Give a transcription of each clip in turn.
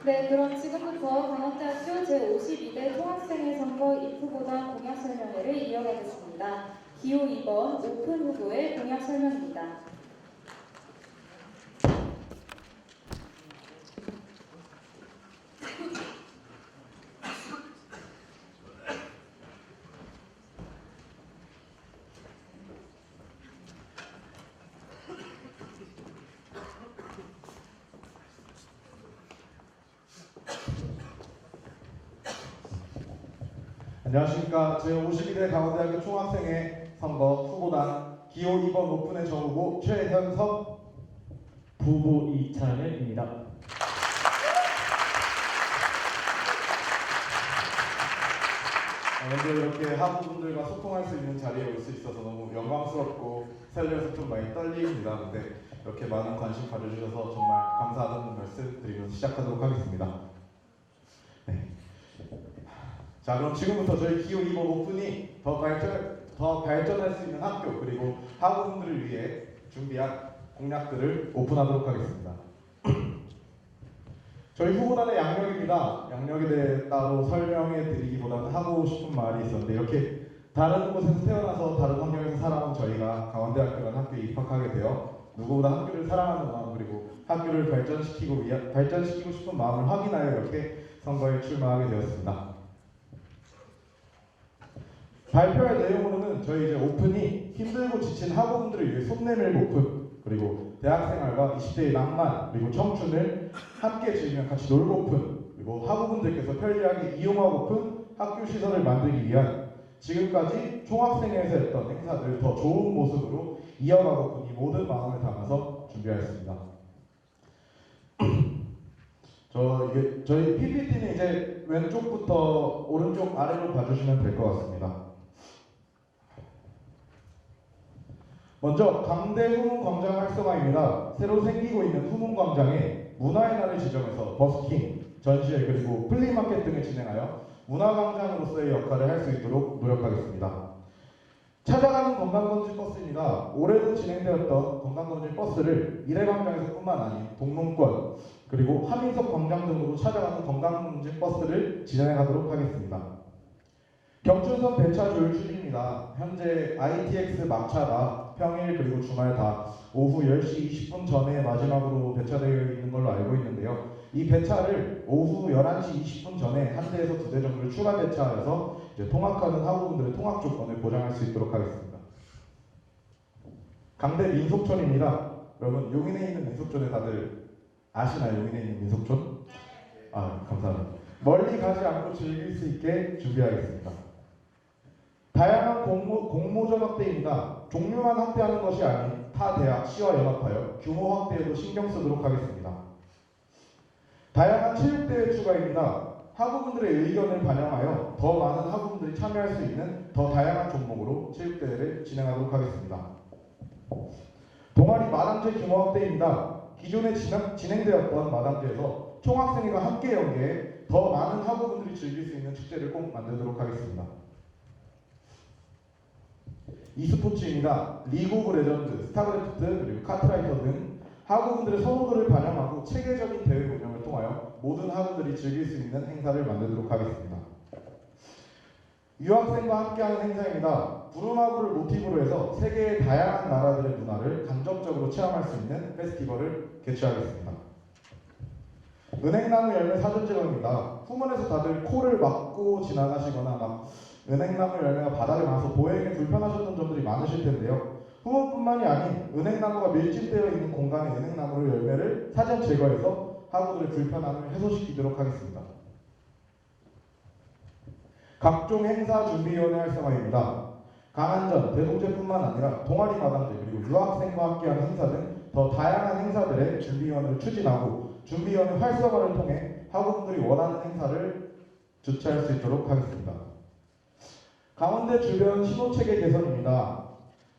네, 그럼 지금부터 강원대학교 제52대 총학생회 선거 입후보단 공약 설명회를 이어가겠습니다. 기호 2번 오픈 후보의 공약 설명입니다. 안녕하십니까. 제52대 강원대학교 총학생회 선거 후보단 기호 2번 오픈의 정후보 최현석 후보 이찬현입니다. 먼저 이렇게 하부분들과 소통할 수 있는 자리에 올 수 있어서 너무 영광스럽고 설레서 좀 많이 떨립니다. 근데 이렇게 많은 관심 가져주셔서 정말 감사하다는 말씀 드리면서 시작하도록 하겠습니다. 네. 자, 그럼 지금부터 저희 기호 2번 오픈이 더 발전할 수 있는 학교 그리고 학우분들을 위해 준비한 공약들을 오픈하도록 하겠습니다. 저희 후보단의 양력입니다. 양력에 대해 따로 설명해 드리기보다는 하고 싶은 말이 있었는데 이렇게 다른 곳에서 태어나서 다른 환경에서 살아온 저희가 강원대학교라는 학교에 입학하게 되어 누구보다 학교를 사랑하는 마음 그리고 학교를 발전시키고 싶은 마음을 확인하여 이렇게 선거에 출마하게 되었습니다. 발표할 내용으로는 저희 이제 오픈이 힘들고 지친 학우분들을 위해 손 내밀고 오픈 그리고 대학생활과 20대의 낭만 그리고 청춘을 함께 즐기며 같이 놀고픈 그리고 학우분들께서 편리하게 이용하고픈 학교 시설을 만들기 위한 지금까지 총학생회에서 했던 행사들을 더 좋은 모습으로 이어가고픈 이 모든 마음을 담아서 준비하였습니다. 저희 PPT는 이제 왼쪽부터 오른쪽 아래로 봐주시면 될 것 같습니다. 먼저 강대 후문광장 활성화입니다. 새로 생기고 있는 후문광장에 문화의 날을 지정해서 버스킹, 전시회 그리고 플리마켓 등을 진행하여 문화광장으로서의 역할을 할 수 있도록 노력하겠습니다. 찾아가는 건강검진 버스입니다. 올해도 진행되었던 건강검진 버스를 이래광장에서뿐만 아닌 동문권 그리고 하민석 광장 등으로 찾아가는 건강검진 버스를 진행하도록 하겠습니다. 경춘선 배차 조율 중입니다. 현재 ITX 막차가 평일 그리고 주말 다 오후 10시 20분 전에 마지막으로 배차되어 있는 걸로 알고 있는데요. 이 배차를 오후 11시 20분 전에 한 대에서 두 대 정도를 추가 배차해서 이제 통학하는 학우분들의 통학 조건을 보장할 수 있도록 하겠습니다. 강대 민속촌입니다. 여러분 용인에 있는 민속촌에 다들 아시나요? 용인에 있는 민속촌? 아, 감사합니다. 멀리 가지 않고 즐길 수 있게 준비하겠습니다. 다양한 공모전 확대입니다. 종류만 확대하는 것이 아닌 타 대학, 시와 연합하여 규모 확대에도 신경 쓰도록 하겠습니다. 다양한 체육대회 추가입니다. 학우분들의 의견을 반영하여 더 많은 학우분들이 참여할 수 있는 더 다양한 종목으로 체육대회를 진행하도록 하겠습니다. 동아리 마당제 규모 확대입니다. 기존에 진행되었던 마당제에서 총학생회가 함께 연계해 더 많은 학우분들이 즐길 수 있는 축제를 꼭 만들도록 하겠습니다. e스포츠입니다. 리그 오브 레전드, 스타크래프트, 그리고 카트라이더 등 학우분들의 선호도를 반영하고 체계적인 대회 운영을 통하여 모든 학우들이 즐길 수 있는 행사를 만들도록 하겠습니다. 유학생과 함께하는 행사입니다. 부루마블을 모티브로 해서 세계의 다양한 나라들의 문화를 간접적으로 체험할 수 있는 페스티벌을 개최하겠습니다. 은행나무 열매 사전제공입니다. 후문에서 다들 코를 막고 지나가시거나 막 은행나무 열매가 바닥에 나와서 보행에 불편하셨던 점들이 많으실 텐데요. 후문뿐만이 아닌 은행나무가 밀집되어 있는 공간의 은행나무 열매를 사전 제거해서 학우들의 불편함을 해소시키도록 하겠습니다. 각종 행사 준비위원회 활성화입니다. 강안전, 대동제뿐만 아니라 동아리 마당제 그리고 유학생과 함께하는 행사 등 더 다양한 행사들의 준비위원회를 추진하고 준비위원회 활성화를 통해 학우분들이 원하는 행사를 주최할 수 있도록 하겠습니다. 강원대 주변 신호체계 개선입니다.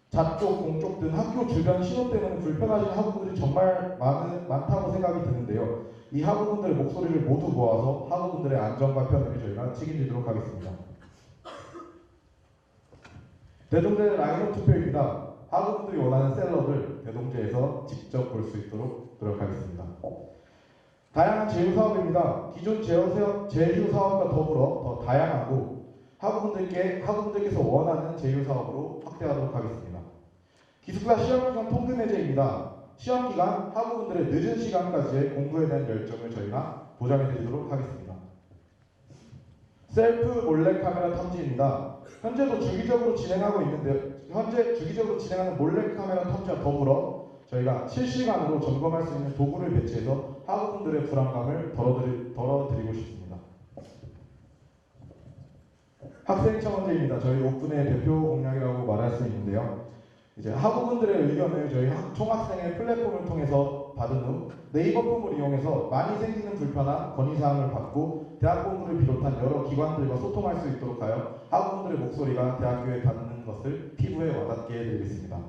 자쪽, 공쪽 등 학교 주변 신호 때문에 불편하신 학우분들이 정말 많다고 생각이 드는데요. 이 학우분들의 목소리를 모두 모아서 학우분들의 안전과 편의를 저희가 책임지도록 하겠습니다. 대동제 라인업 투표입니다. 학우분들이 원하는 셀럽을 대동제에서 직접 볼 수 있도록 노력하겠습니다. 다양한 제휴 사업입니다. 기존 제휴 사업과 더불어 더 다양하고 학우분들께서 원하는 제휴 사업으로 확대하도록 하겠습니다. 기숙사 시험기간 통금 해제입니다. 시험기간 학우분들의 늦은 시간까지의 공부에 대한 열정을 저희가 보장해 드리도록 하겠습니다. 셀프 몰래카메라 탐지입니다. 현재 주기적으로 진행하는 몰래카메라 탐지와 더불어 저희가 실시간으로 점검할 수 있는 도구를 배치해서 학우분들의 불안감을 덜어드리고 싶습니다. 학생청원제입니다. 저희 오픈의 대표 공약이라고 말할 수 있는데요. 이제 학우분들의 의견을 저희 총학생의 플랫폼을 통해서 받은 후 네이버 폼을 이용해서 많이 생기는 불편한 건의사항을 받고 대학본부를 비롯한 여러 기관들과 소통할 수 있도록 하여 학우분들의 목소리가 대학교에 닿는 것을 피부에 와닿게 해드리겠습니다.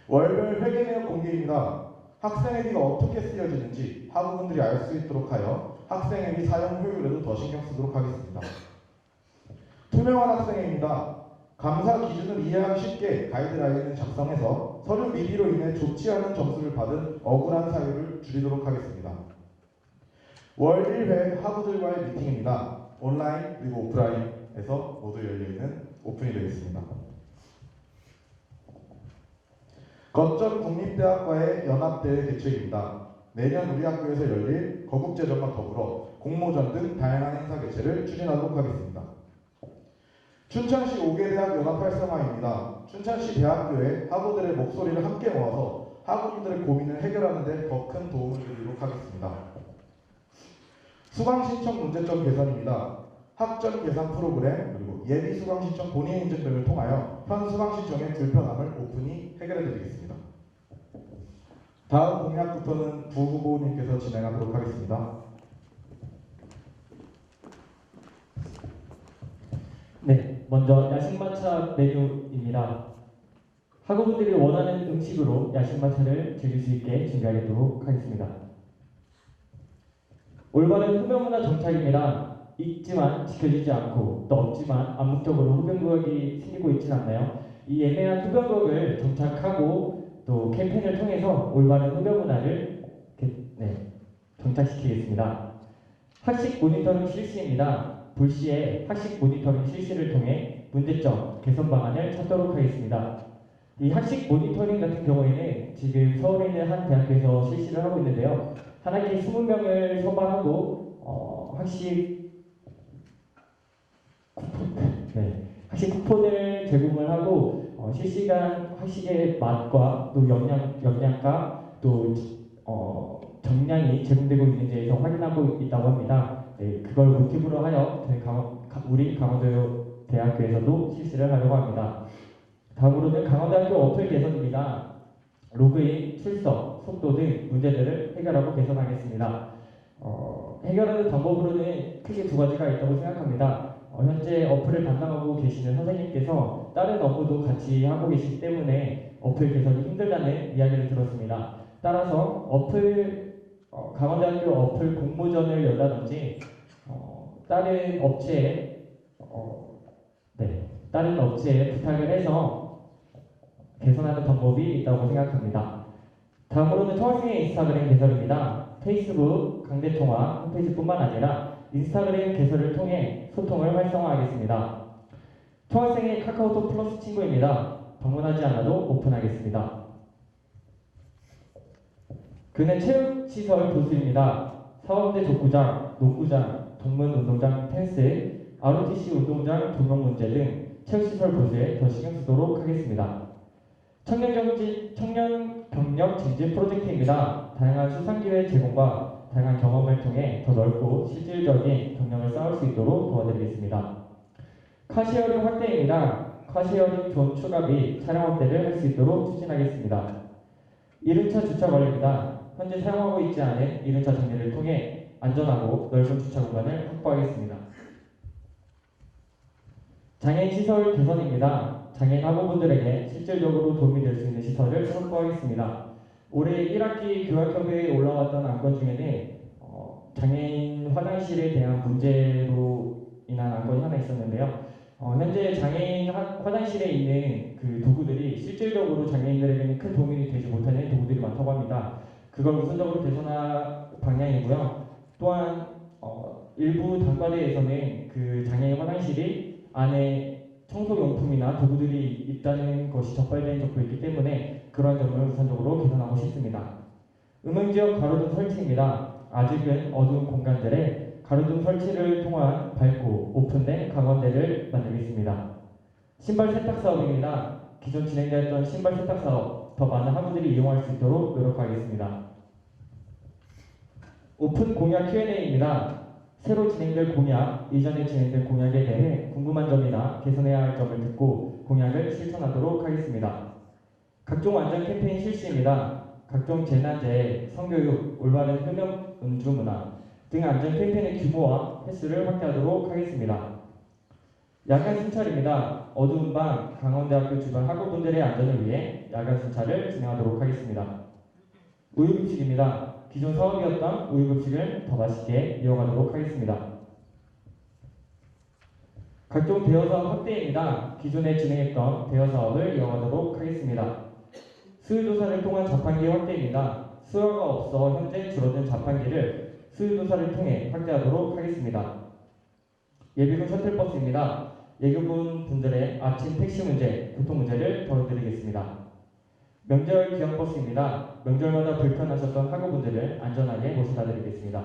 월별 회계 내역 공개입니다. 학생회비가 어떻게 쓰여지는지 학우분들이 알 수 있도록 하여 학생회비 사용 효율에도 더 신경 쓰도록 하겠습니다. 투명한 학생회입니다. 감사 기준을 이해하기 쉽게 가이드라인을 작성해서 서류 미비로 인해 좋지 않은 점수를 받은 억울한 사유를 줄이도록 하겠습니다. 월 1회 학우들과의 미팅입니다. 온라인 그리고 오프라인에서 모두 열려있는 오픈이 되겠습니다. 거점 국립대학과의 연합대회 개최입니다. 내년 우리 학교에서 열릴 거국제전과 더불어 공모전 등 다양한 행사 개최를 추진하도록 하겠습니다. 춘천시 5개 대학 연합 활성화입니다. 춘천시 대학교에 학우들의 목소리를 함께 모아서 학우분들의 고민을 해결하는 데 더 큰 도움을 드리도록 하겠습니다. 수강 신청 문제점 개선입니다. 학점 계산 프로그램 그리고 예비 수강 신청 본인 인증 등을 통하여 현 수강 신청의 불편함을 오픈히 해결해 드리겠습니다. 다음 공약부터는 부 후보님께서 진행하도록 하겠습니다. 네, 먼저 야식마차 메뉴입니다. 학우분들이 원하는 음식으로 야식마차를 즐길 수 있게 준비하도록 하겠습니다. 올바른 흡연문화 정착입니다. 있지만 지켜지지 않고 또 없지만 암묵적으로 흡연구역이 생기고 있지는 않나요? 이 애매한 흡연구역을 정착하고 또 캠페인을 통해서 올바른 흡연문화를 정착시키겠습니다. 학식 모니터링 실시입니다. 불시에 학식 모니터링 실시를 통해 문제점, 개선 방안을 찾도록 하겠습니다. 이 학식 모니터링 같은 경우에는 지금 서울에 있는 한 대학교에서 실시를 하고 있는데요. 한 학기 20명을 선발하고 학식 쿠폰을 제공을 하고 실시간 학식의 맛과 또 영양가 또 정량이 제공되고 있는지에서 확인하고 있다고 합니다. 네, 그걸 모티브로 하여 우리 강원도 대학교에서도 실시를 하려고 합니다. 다음으로는 강원대학교 어플 개선입니다. 로그인, 출석, 속도 등 문제들을 해결하고 개선하겠습니다. 해결하는 방법으로는 크게 두 가지가 있다고 생각합니다. 현재 어플을 담당하고 계시는 선생님께서 다른 업무도 같이 하고 계시기 때문에 어플 개선이 힘들다는 이야기를 들었습니다. 따라서 강원대학교 어플 공모전을 열다든지 다른 업체에 부탁을 해서 개선하는 방법이 있다고 생각합니다. 다음으로는 총학생의 인스타그램 개설입니다. 페이스북, 강대통화, 홈페이지뿐만 아니라 인스타그램 개설을 통해 소통을 활성화하겠습니다. 총학생의 카카오톡 플러스 친구입니다. 방문하지 않아도 오픈하겠습니다. 근해 체육시설 보수입니다. 사범대 족구장, 농구장, 동문운동장 펜스, ROTC 운동장 조명 문제 등 체육시설 보수에 더 신경 쓰도록 하겠습니다. 청년 경력 증진 프로젝트입니다. 다양한 수상기회 제공과 다양한 경험을 통해 더 넓고 실질적인 경력을 쌓을 수 있도록 도와드리겠습니다. 카시어링 확대입니다. 카시어링 존 추가 및 차량 확대를 할 수 있도록 추진하겠습니다. 1륜차 주차 관리입니다. 현재 사용하고 있지 않은 1륜차 정리를 통해 안전하고 넓은 주차 공간을 확보하겠습니다. 장애인 시설 개선입니다. 장애인 학우분들에게 실질적으로 도움이 될 수 있는 시설을 확보하겠습니다. 올해 1학기 교학협회에 올라왔던 안건 중에는 장애인 화장실에 대한 문제로 인한 안건이 하나 있었는데요. 현재 장애인 화장실에 있는 그 도구들이 실질적으로 장애인들에게는 큰 도움이 되지 못하는 도구들이 많다고 합니다. 그걸 우선적으로 방향이고요. 또한 일부 단과대에서는 그 장애인 화장실이 안에 청소용품이나 도구들이 있다는 것이 적발된 적도 있기 때문에 그러한 점을 우선적으로 개선하고 싶습니다. 음향지역 가로등 설치입니다. 아직은 어두운 공간들에 가로등 설치를 통한 밝고 오픈된 강원대를 만들겠습니다. 신발 세탁 사업입니다. 기존 진행되었던 신발 세탁 사업 더 많은 학우들이 이용할 수 있도록 노력하겠습니다. 오픈 공약 Q&A입니다. 새로 진행될 공약, 이전에 진행된 공약에 대해 궁금한 점이나 개선해야 할 점을 듣고 공약을 실천하도록 하겠습니다. 각종 안전 캠페인 실시입니다. 각종 재난재해, 성교육, 올바른 흡연 음주 문화 등 안전 캠페인의 규모와 횟수를 확대하도록 하겠습니다. 야간 순찰입니다. 어두운 밤 강원대학교 주변 학우분들의 안전을 위해 야간 순찰을 진행하도록 하겠습니다. 우유급식입니다. 기존 사업이었던 우유급식을 더 맛있게 이어가도록 하겠습니다. 각종 대여 사업 확대입니다. 기존에 진행했던 대여 사업을 이어가도록 하겠습니다. 수요조사를 통한 자판기 확대입니다. 수요가 없어 현재 줄어든 자판기를 수요조사를 통해 확대하도록 하겠습니다. 예비군 셔틀버스입니다. 예비군 분들의 아침 택시 문제, 교통 문제를 덜어드리겠습니다. 명절 귀향버스입니다. 명절마다 불편하셨던 학우분들을 안전하게 모셔다 드리겠습니다.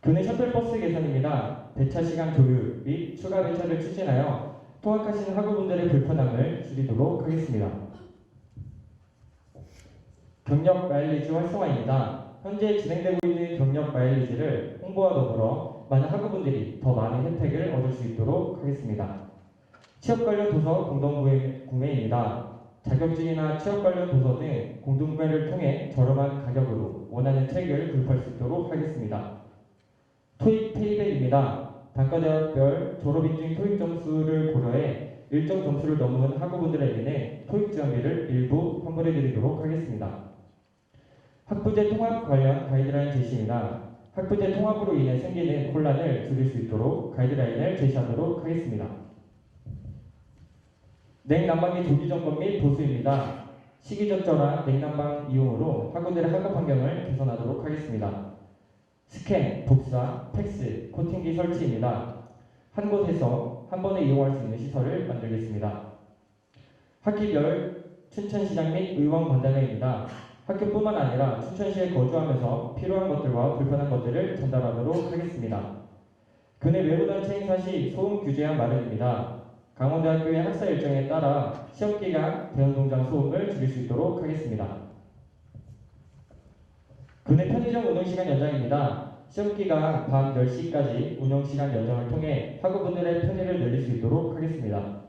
교내 셔틀버스 개선입니다. 배차 시간 조율 및 추가 배차를 추진하여 통학하시는 학우분들의 불편함을 줄이도록 하겠습니다. 경력 마일리지 활성화입니다. 현재 진행되고 있는 경력 마일리지를 홍보와 더불어 많은 학우분들이 더 많은 혜택을 얻을 수 있도록 하겠습니다. 취업 관련 도서 공동구매입니다. 자격증이나 취업 관련 도서 등 공동구매를 통해 저렴한 가격으로 원하는 책을 구입할 수 있도록 하겠습니다. 토익 페이백입니다. 단과대학별 졸업인증 토익 점수를 고려해 일정 점수를 넘은 학우분들에게는 토익 지원비를 일부 환불해드리도록 하겠습니다. 학부제 통합 관련 가이드라인 제시입니다. 학부제 통합으로 인해 생기는 혼란을 줄일 수 있도록 가이드라인을 제시하도록 하겠습니다. 냉난방기 조기 점검 및 보수입니다. 시기적절한 냉난방 이용으로 학우들의 학업 환경을 개선하도록 하겠습니다. 스캔, 복사, 팩스, 코팅기 설치입니다. 한 곳에서 한 번에 이용할 수 있는 시설을 만들겠습니다. 학기별 춘천시장 및 의원 관장회입니다. 학교뿐만 아니라 춘천시에 거주하면서 필요한 것들과 불편한 것들을 전달하도록 하겠습니다. 교내 외부단체 행사 시 소음 규제안 마련입니다. 강원대학교의 학사 일정에 따라 시험기간 대형동장 소음을 줄일 수 있도록 하겠습니다. 교내 편의점 운영시간 연장입니다. 시험기간 밤 10시까지 운영시간 연장을 통해 학우분들의 편의를 늘릴 수 있도록 하겠습니다.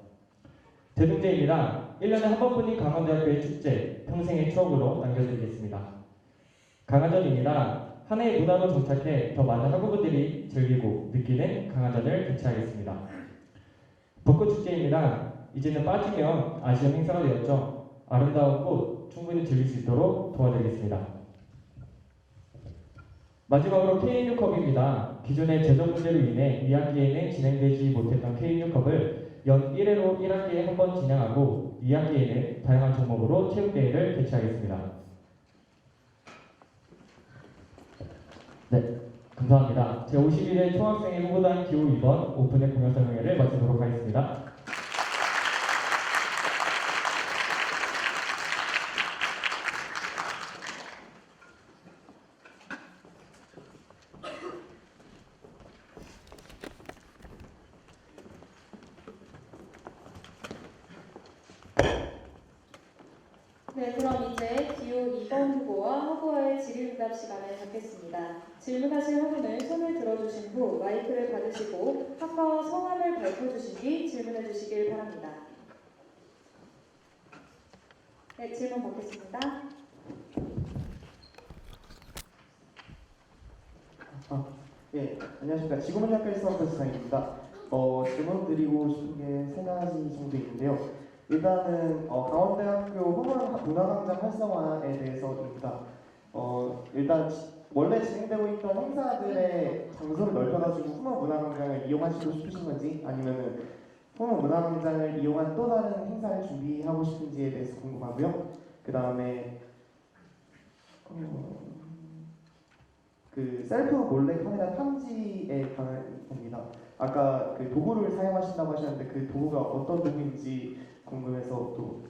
대동제입니다. 1년에 한 번뿐인 강원대학교의 축제, 평생의 추억으로 남겨드리겠습니다. 강화전입니다. 한 해의 문화로 정착해 더 많은 학우분들이 즐기고 느끼는 강화전을 개최하겠습니다. 벚꽃축제입니다. 이제는 빠지면 아쉬운 행사가 되었죠. 아름다운 꽃 충분히 즐길 수 있도록 도와드리겠습니다. 마지막으로 K16컵입니다. 기존의 재정 문제로 인해 2학기에는 진행되지 못했던 K16컵을 연 1회로 1학기에 한 번 진행하고 2학기에는 다양한 종목으로 체육대회를 개최하겠습니다. 네, 감사합니다. 제51회 총학생회 후보단 기호 2번 오픈의 공연 설명회를 마치도록 하겠습니다. 네, 그럼 이제 기호 2번 후보와 학우와의 질의응답 시간을 갖겠습니다. 질문하실 학우는 손을 들어주신 후 마이크를 받으시고 학과와 성함을 밝혀주신 뒤 질문해 주시길 바랍니다. 네, 질문 받겠습니다. 예, 안녕하십니까. 지구문학과의 수학교수상입니다. 질문 드리고 싶은 게 세 가지 정도 있는데요. 일단은 강원대학교 후문문화광장 활성화에 대해서입니다. 일단 원래 진행되고 있던 행사들의 장소를 넓혀가지고 후문문화광장을 이용하시고 싶으신 건지 아니면은 후문문화광장을 이용한 또 다른 행사를 준비하고 싶은지에 대해서 궁금하고요. 그 다음에 그 셀프 몰래 카메라 탐지에 관한 겁니다. 아까 그 도구를 사용하신다고 하셨는데 그 도구가 어떤 도구인지 궁금해서 또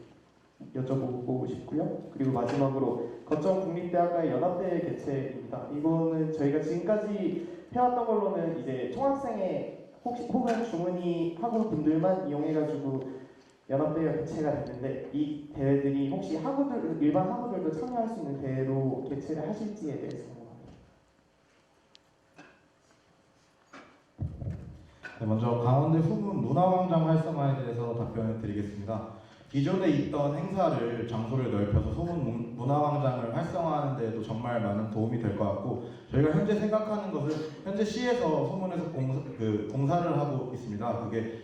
여쭤보고 싶고요. 그리고 마지막으로 거점 국립대학가의 연합대회 개최입니다. 이거는 저희가 지금까지 해왔던 걸로는 이제 총학생회 혹은 주문이 학우 분들만 이용해가지고 연합대회가 개최가 됐는데 이 대회들이 혹시 학우들 일반 학우들도 참여할 수 있는 대회로 개최를 하실지에 대해서 궁금합니다. 네, 먼저 강원대 후문 문화광장 활성화에 대해서 답변을 드리겠습니다. 기존에 있던 행사를 장소를 넓혀서 소문 문화광장을 활성화하는 데에도 정말 많은 도움이 될 것 같고, 저희가 현재 생각하는 것은 현재 시에서 소문에서 공사를 하고 있습니다. 그게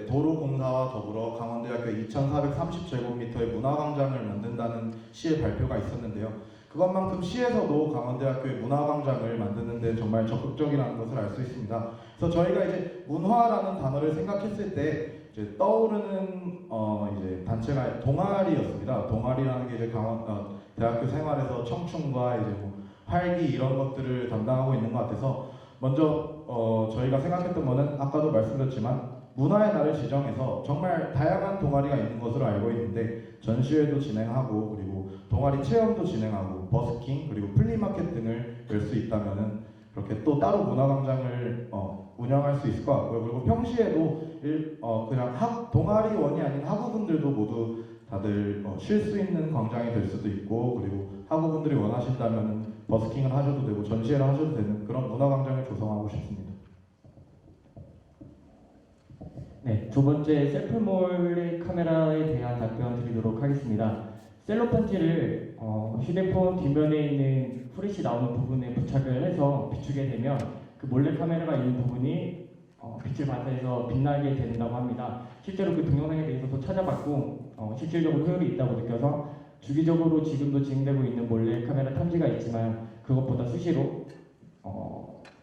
도로 공사와 더불어 강원대학교 2,430제곱미터의 문화광장을 만든다는 시의 발표가 있었는데요. 그것만큼 시에서도 강원대학교의 문화광장을 만드는 데 정말 적극적이라는 것을 알 수 있습니다. 그래서 저희가 이제 문화라는 단어를 생각했을 때 이제 떠오르는 이제 단체가 동아리였습니다. 동아리라는 게 이제 대학교 생활에서 청춘과 이제 뭐 활기 이런 것들을 담당하고 있는 것 같아서 먼저 저희가 생각했던 거는 아까도 말씀드렸지만 문화의 날을 지정해서 정말 다양한 동아리가 있는 것으로 알고 있는데 전시회도 진행하고 그리고 동아리 체험도 진행하고 버스킹 그리고 플리마켓 등을 열 수 있다면은 그렇게 또 따로 문화광장을 운영할 수 있을 것 같고요. 그리고 평시에도 그냥 동아리원이 아닌 학우분들도 모두 다들 쉴 수 있는 광장이 될 수도 있고 그리고 학우분들이 원하신다면 버스킹을 하셔도 되고 전시회를 하셔도 되는 그런 문화광장을 조성하고 싶습니다. 네, 두 번째 셀프몰래 카메라에 대한 답변 드리도록 하겠습니다. 셀로판지를 휴대폰 뒷면에 있는 후레쉬 나오는 부분에 부착을 해서 비추게 되면 그 몰래 카메라가 있는 부분이 빛을 반사해서 빛나게 된다고 합니다. 실제로 그 동영상에 대해서도 찾아봤고 실질적으로 효율이 있다고 느껴서 주기적으로 지금도 진행되고 있는 몰래 카메라 탐지가 있지만 그것보다 수시로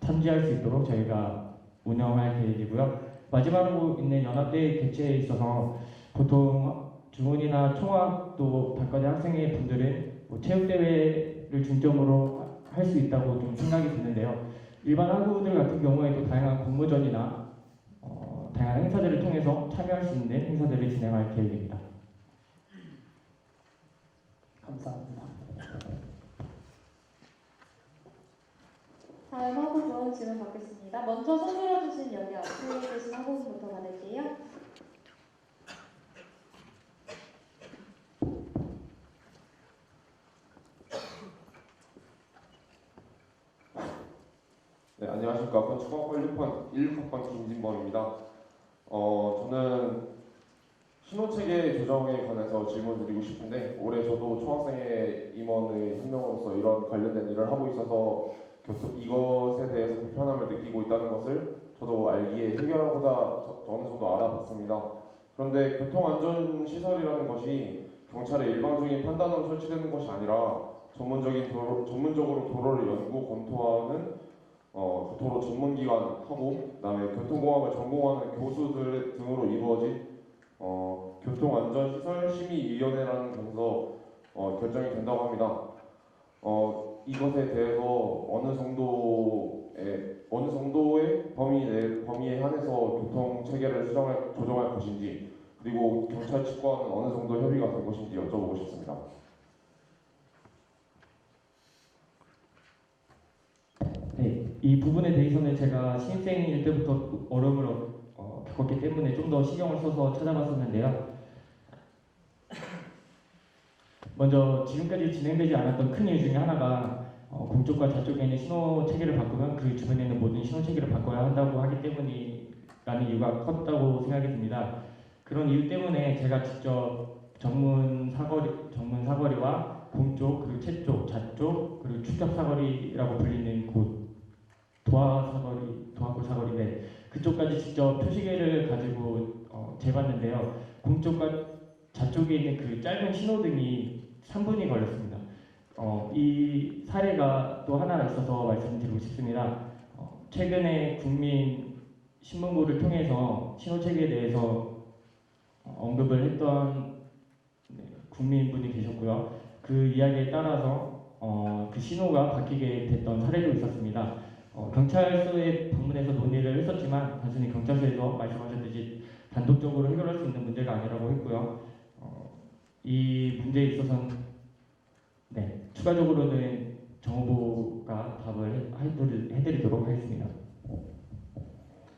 탐지할 수 있도록 저희가 운영할 계획이고요. 마지막으로 있는 연합대회 개최에 있어서 보통 주문이나 총학 또 단과대 학생회 분들은 뭐 체육대회를 중점으로 할 수 있다고 좀 생각이 드는데요. 일반 학우들 같은 경우에도 다양한 공모전이나 다양한 행사들을 통해서 참여할 수 있는 행사들을 진행할 계획입니다. 감사합니다. 다음 학우분 질문 받겠습니다. 먼저 손 들어주신 여기 앞에 계신 학우분부터 받을게요. 네, 안녕하십니까. 건축학과 16학번 김진범입니다. 저는 신호체계 조정에 관해서 질문 드리고 싶은데 올해 저도 총학생회 임원의 한 명으로서 이런 관련된 일을 하고 있어서 이것에 대해서 불편함을 느끼고 있다는 것을 저도 알기에 해결하고자 어느 정도 알아봤습니다. 그런데 교통안전시설이라는 것이 경찰의 일방적인 판단으로 설치되는 것이 아니라 전문적으로 도로를 연구 검토하는 도로 전문기관하고 그다음에 교통공학을 전공하는 교수들 등으로 이루어진 교통안전시설 심의위원회라는 곳에서 결정이 된다고 합니다. 이것에 대해서 어느 정도의 범위에 한해서 교통 체계를 조정할 것인지 그리고 경찰 측과는 어느 정도 협의가 된 것인지 여쭤보고 싶습니다. 네, 이 부분에 대해서는 제가 신입생일 때부터 어려움을 겪었기 때문에 좀 더 신경을 써서 찾아봤었는데요. 먼저 지금까지 진행되지 않았던 큰 이유 중에 하나가 공쪽과 좌쪽에 있는 신호 체계를 바꾸면 그 주변에 있는 모든 신호 체계를 바꿔야 한다고 하기 때문이라는 이유가 컸다고 생각이 듭니다. 그런 이유 때문에 제가 직접 전문 사거리와 공쪽, 그리고 채쪽, 좌쪽, 그리고 축적 사거리라고 불리는 곳 도합골 사거리인데 그쪽까지 직접 표시계를 가지고 재봤는데요. 공쪽과 좌쪽에 있는 그 짧은 신호등이 3분이 걸렸습니다. 이 사례가 또 하나 있어서 말씀드리고 싶습니다. 최근에 국민 신문고를 통해서 신호체계에 대해서 언급을 했던 국민분이 계셨고요. 그 이야기에 따라서 그 신호가 바뀌게 됐던 사례도 있었습니다. 경찰서에 방문해서 논의를 했었지만 단순히 경찰서에서 말씀하셨듯이 단독적으로 해결할 수 있는 문제가 아니라고 했고요. 이 문제에 있어서는 추가적으로는 정부가 답을 해드리도록 하겠습니다.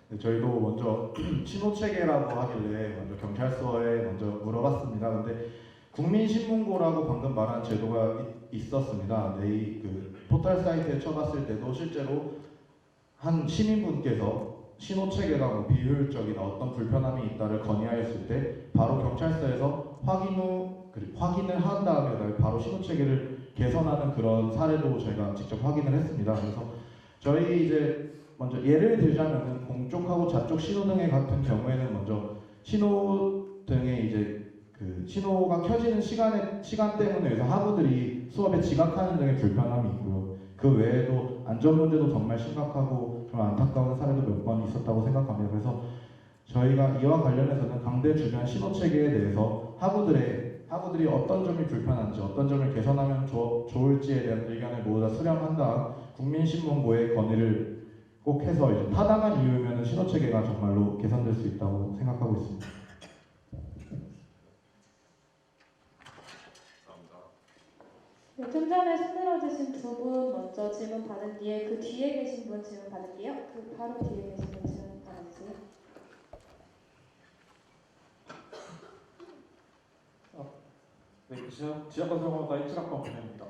네, 저희도 먼저 신호 체계라고 하길래 먼저 경찰서에 먼저 물어봤습니다. 근데 국민신문고라고 방금 말한 제도가 있었습니다. 네, 그 포털 사이트에 쳐봤을 때도 실제로 한 시민분께서 신호 체계가 뭐 비효율적이나 어떤 불편함이 있다를 건의하였을 때 바로 경찰서에서 확인을 한 다음에 바로 신호 체계를 개선하는 그런 사례도 저희가 직접 확인을 했습니다. 그래서 저희 이제 먼저 예를 들자면은 공쪽하고 좌쪽 신호등에 같은 경우에는 먼저 신호등에 이제 그 신호가 켜지는 시간 때문에 해서 하부들이 수업에 지각하는 등의 불편함이 있고요. 그 외에도 안전 문제도 정말 심각하고 좀 안타까운 사례도 몇 번 있었다고 생각합니다. 그래서 저희가 이와 관련해서는 강대 주변 신호 체계에 대해서 하부들이 어떤 점이 불편한지, 어떤 점을 개선하면 좋을지에 대한 의견을 모두 다 수렴한 다음 국민신문고의 건의를 꼭 해서 이제 타당한 이유면 신호 체계가 정말로 개선될 수 있다고 생각하고 있습니다. 네, 좀 전에 손 들어주신 두 분 먼저 질문 받은 뒤에 그 뒤에 계신 분 질문 받을게요. 그 바로 뒤에 계신 분 질문 받아주세요. 네, 지역건설공학과 1학번 분입니다.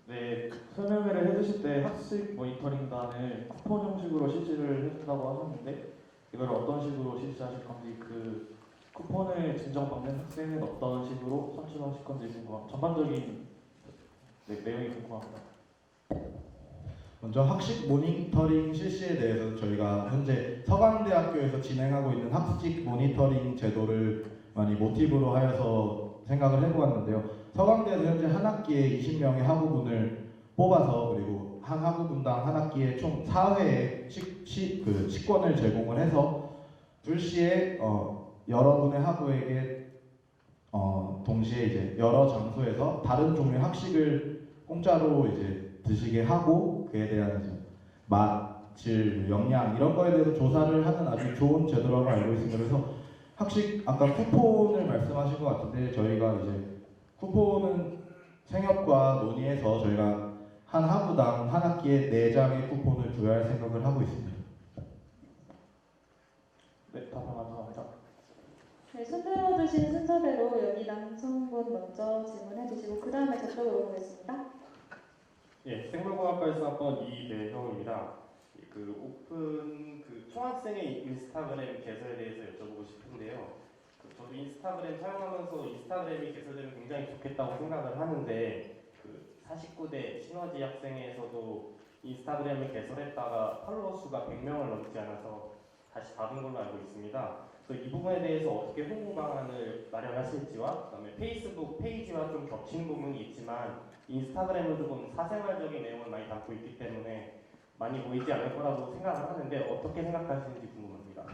네, 설명회를 해주실 때 학습 모니터링단을 쿠폰 형식으로 실시를 해준다고 하셨는데 이걸 어떤 식으로 실시하실 건지 그 쿠폰을 증정받는 학생은 어떤 식으로 선출하실 건지 궁금합니다. 전반적인 내용이 궁금합니다. 먼저 학식 모니터링 실시에 대해서는 저희가 현재 서강대학교에서 진행하고 있는 학식 모니터링 제도를 많이 모티브로 하여서 생각을 해보았는데요. 서강대에서 현재 한 학기에 20명의 학우분을 뽑아서 그리고 한 학우분당 한 학기에 총 4회의 식권을 제공을 해서 불시에 여러분의 학우에게 동시에 이제 여러 장소에서 다른 종류의 학식을 공짜로 이제 드시게 하고 그에 대한 이제 맛, 질, 영양 이런 거에 대해서 조사를 하는 아주 좋은 제도라고 알고 있습니다. 그래서 학식 아까 쿠폰을 말씀하신 것 같은데 저희가 이제 쿠폰은 생협과 논의해서 저희가 한 학우당 한 학기에 4장의 쿠폰을 부여할 생각을 하고 있습니다. 네, 답변 감사합니다. 네, 손 들어주신 순서대로 여기 남성분 먼저 질문해 주시고 그 다음에 저쪽으로 오겠습니다. 예, 생물공학과에서 학번 이대형입니다. 오픈 총학생의 인스타그램 개설에 대해서 여쭤보고 싶은데요. 저도 인스타그램 사용하면서 인스타그램이 개설되면 굉장히 좋겠다고 생각을 하는데 49대 시너지 학생에서도 인스타그램을 개설했다가 팔로워 수가 100명을 넘지 않아서 다시 닫은 걸로 알고 있습니다. 그래서 이 부분에 대해서 어떻게 홍보 방안을 마련하실지와 그다음에 페이스북 페이지와 좀 겹치는 부분이 있지만 인스타그램은 조금 사생활적인 내용을 많이 담고 있기 때문에 많이 보이지 않을 거라고 생각을 하는데 어떻게 생각하시는지 궁금합니다.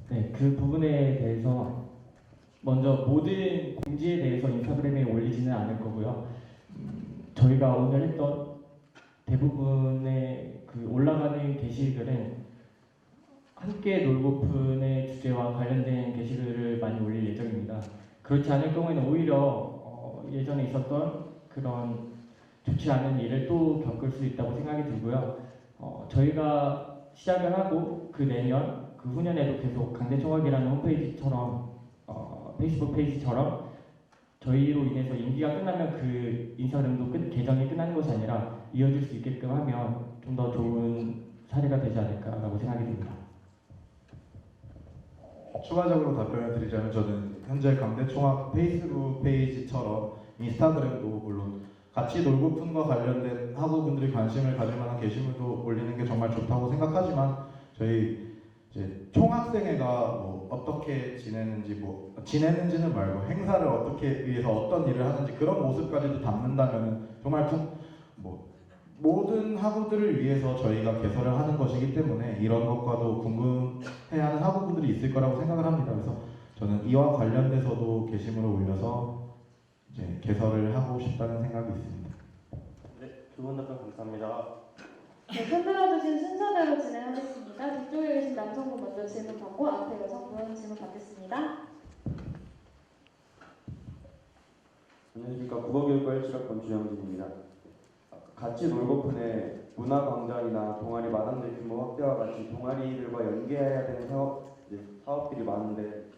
네, 그 부분에 대해서 먼저 모든 공지에 대해서 인스타그램에 올리지는 않을 거고요. 저희가 오늘 했던 대부분의 그 올라가는 게시글은 함께 놀고픈의 주제와 관련된 게시글을 많이 올릴 예정입니다. 그렇지 않을 경우에는 오히려 예전에 있었던 그런 좋지 않은 일을 또 겪을 수 있다고 생각이 들고요. 저희가 시작을 하고 그 내년, 그 후년에도 계속 강대총학이라는 홈페이지처럼 페이스북 페이지처럼 저희로 인해서 임기가 끝나면 그 인스타그램도 계정이 끝나는 것이 아니라 이어질 수 있게끔 하면 좀 더 좋은 사례가 되지 않을까라고 생각이 듭니다. 추가적으로 답변을 드리자면 저는 현재 강대총학 페이스북 페이지처럼 인스타그램도 물론 같이 놀고픈과 관련된 학우분들이 관심을 가질 만한 게시물도 올리는 게 정말 좋다고 생각하지만 저희 이제 총학생회가 뭐 어떻게 지내는지는 말고 행사를 어떻게 위해서 어떤 일을 하는지 그런 모습까지도 담는다면 정말 모든 학우들을 위해서 저희가 개설을 하는 것이기 때문에 이런 것과도 궁금해하는 학우분들이 있을 거라고 생각을 합니다. 그래서 저는 이와 관련돼서도 게시물을 올려서 이제 개설을 하고 싶다는 생각이 있습니다. 좋은 답변 감사합니다. 네, 손 들어주신 순서대로 진행하겠습니다. 뒤쪽에 계신 남성분 먼저 질문 받고 앞에 여성분 질문 받겠습니다. 안녕하십니까. 국어교육과 17학번 주영진입니다. 같이 놀고픈의 문화광장이나 동아리 마당들 규모 확대와 같이 동아리들과 연계해야 되는 사업들이 많은데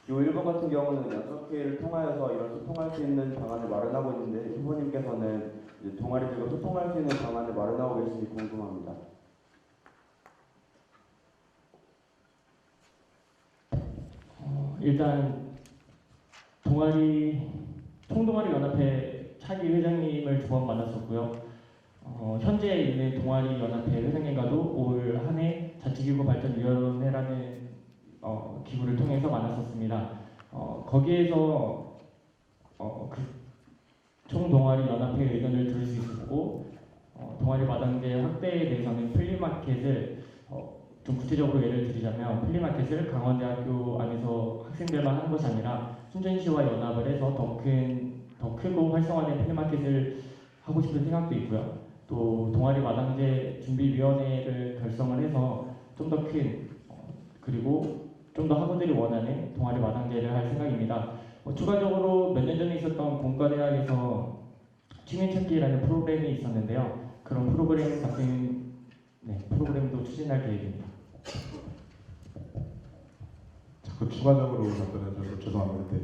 기호 1번 같은 경우는 연석회의를 통하여서 이런 소통할 수 있는 방안을 마련하고 있는데 후보님께서는 이제 동아리들과 소통할 수 있는 방안을 마련하고 계신지 궁금합니다. 일단 총동아리 연합회 차기 회장님을 두 번 만났었고요. 현재 있는 동아리 연합회 회장님과도 올 한 해 자치기구 발전위원회라는 기구를 통해서 만났었습니다. 거기에서 그 총동아리 연합회 의견을 들을 수 있었고 동아리 마당제 확대에 대해서는 플리마켓을 좀 구체적으로 예를 드리자면 플리마켓을 강원대학교 안에서 학생들만 하는 것이 아니라 순천시와 연합을 해서 더 크고 활성화된 플리마켓을 하고 싶은 생각도 있고요. 또 동아리 마당제 준비위원회를 결성을 해서 좀 더 큰 그리고 좀 더 학우들이 원하는 동아리 마당제를 할 생각입니다. 추가적으로 몇 년 전에 있었던 공과대학에서 취미찾기라는 프로그램이 있었는데요. 그런 프로그램 같은 프로그램도 추진할 계획입니다. 자꾸 추가적으로 답변해 주셔서 죄송합니다.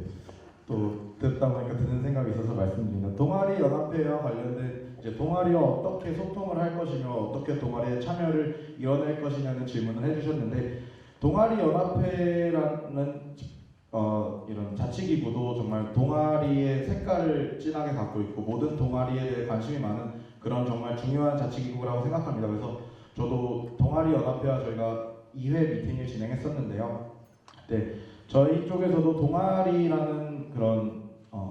또 듣다 보니까 드는 생각이 있어서 말씀드립니다. 동아리 연합회와 관련된 이제 동아리와 어떻게 소통을 할 것이며 어떻게 동아리에 참여를 이뤄낼 것이냐는 질문을 해주셨는데 동아리 연합회라는 이런 자치기구도 정말 동아리의 색깔을 진하게 갖고 있고 모든 동아리에 대해 관심이 많은 그런 정말 중요한 자치기구라고 생각합니다. 그래서 저도 동아리 연합회와 저희가 2회 미팅을 진행했었는데요. 네, 저희 쪽에서도 동아리라는 그런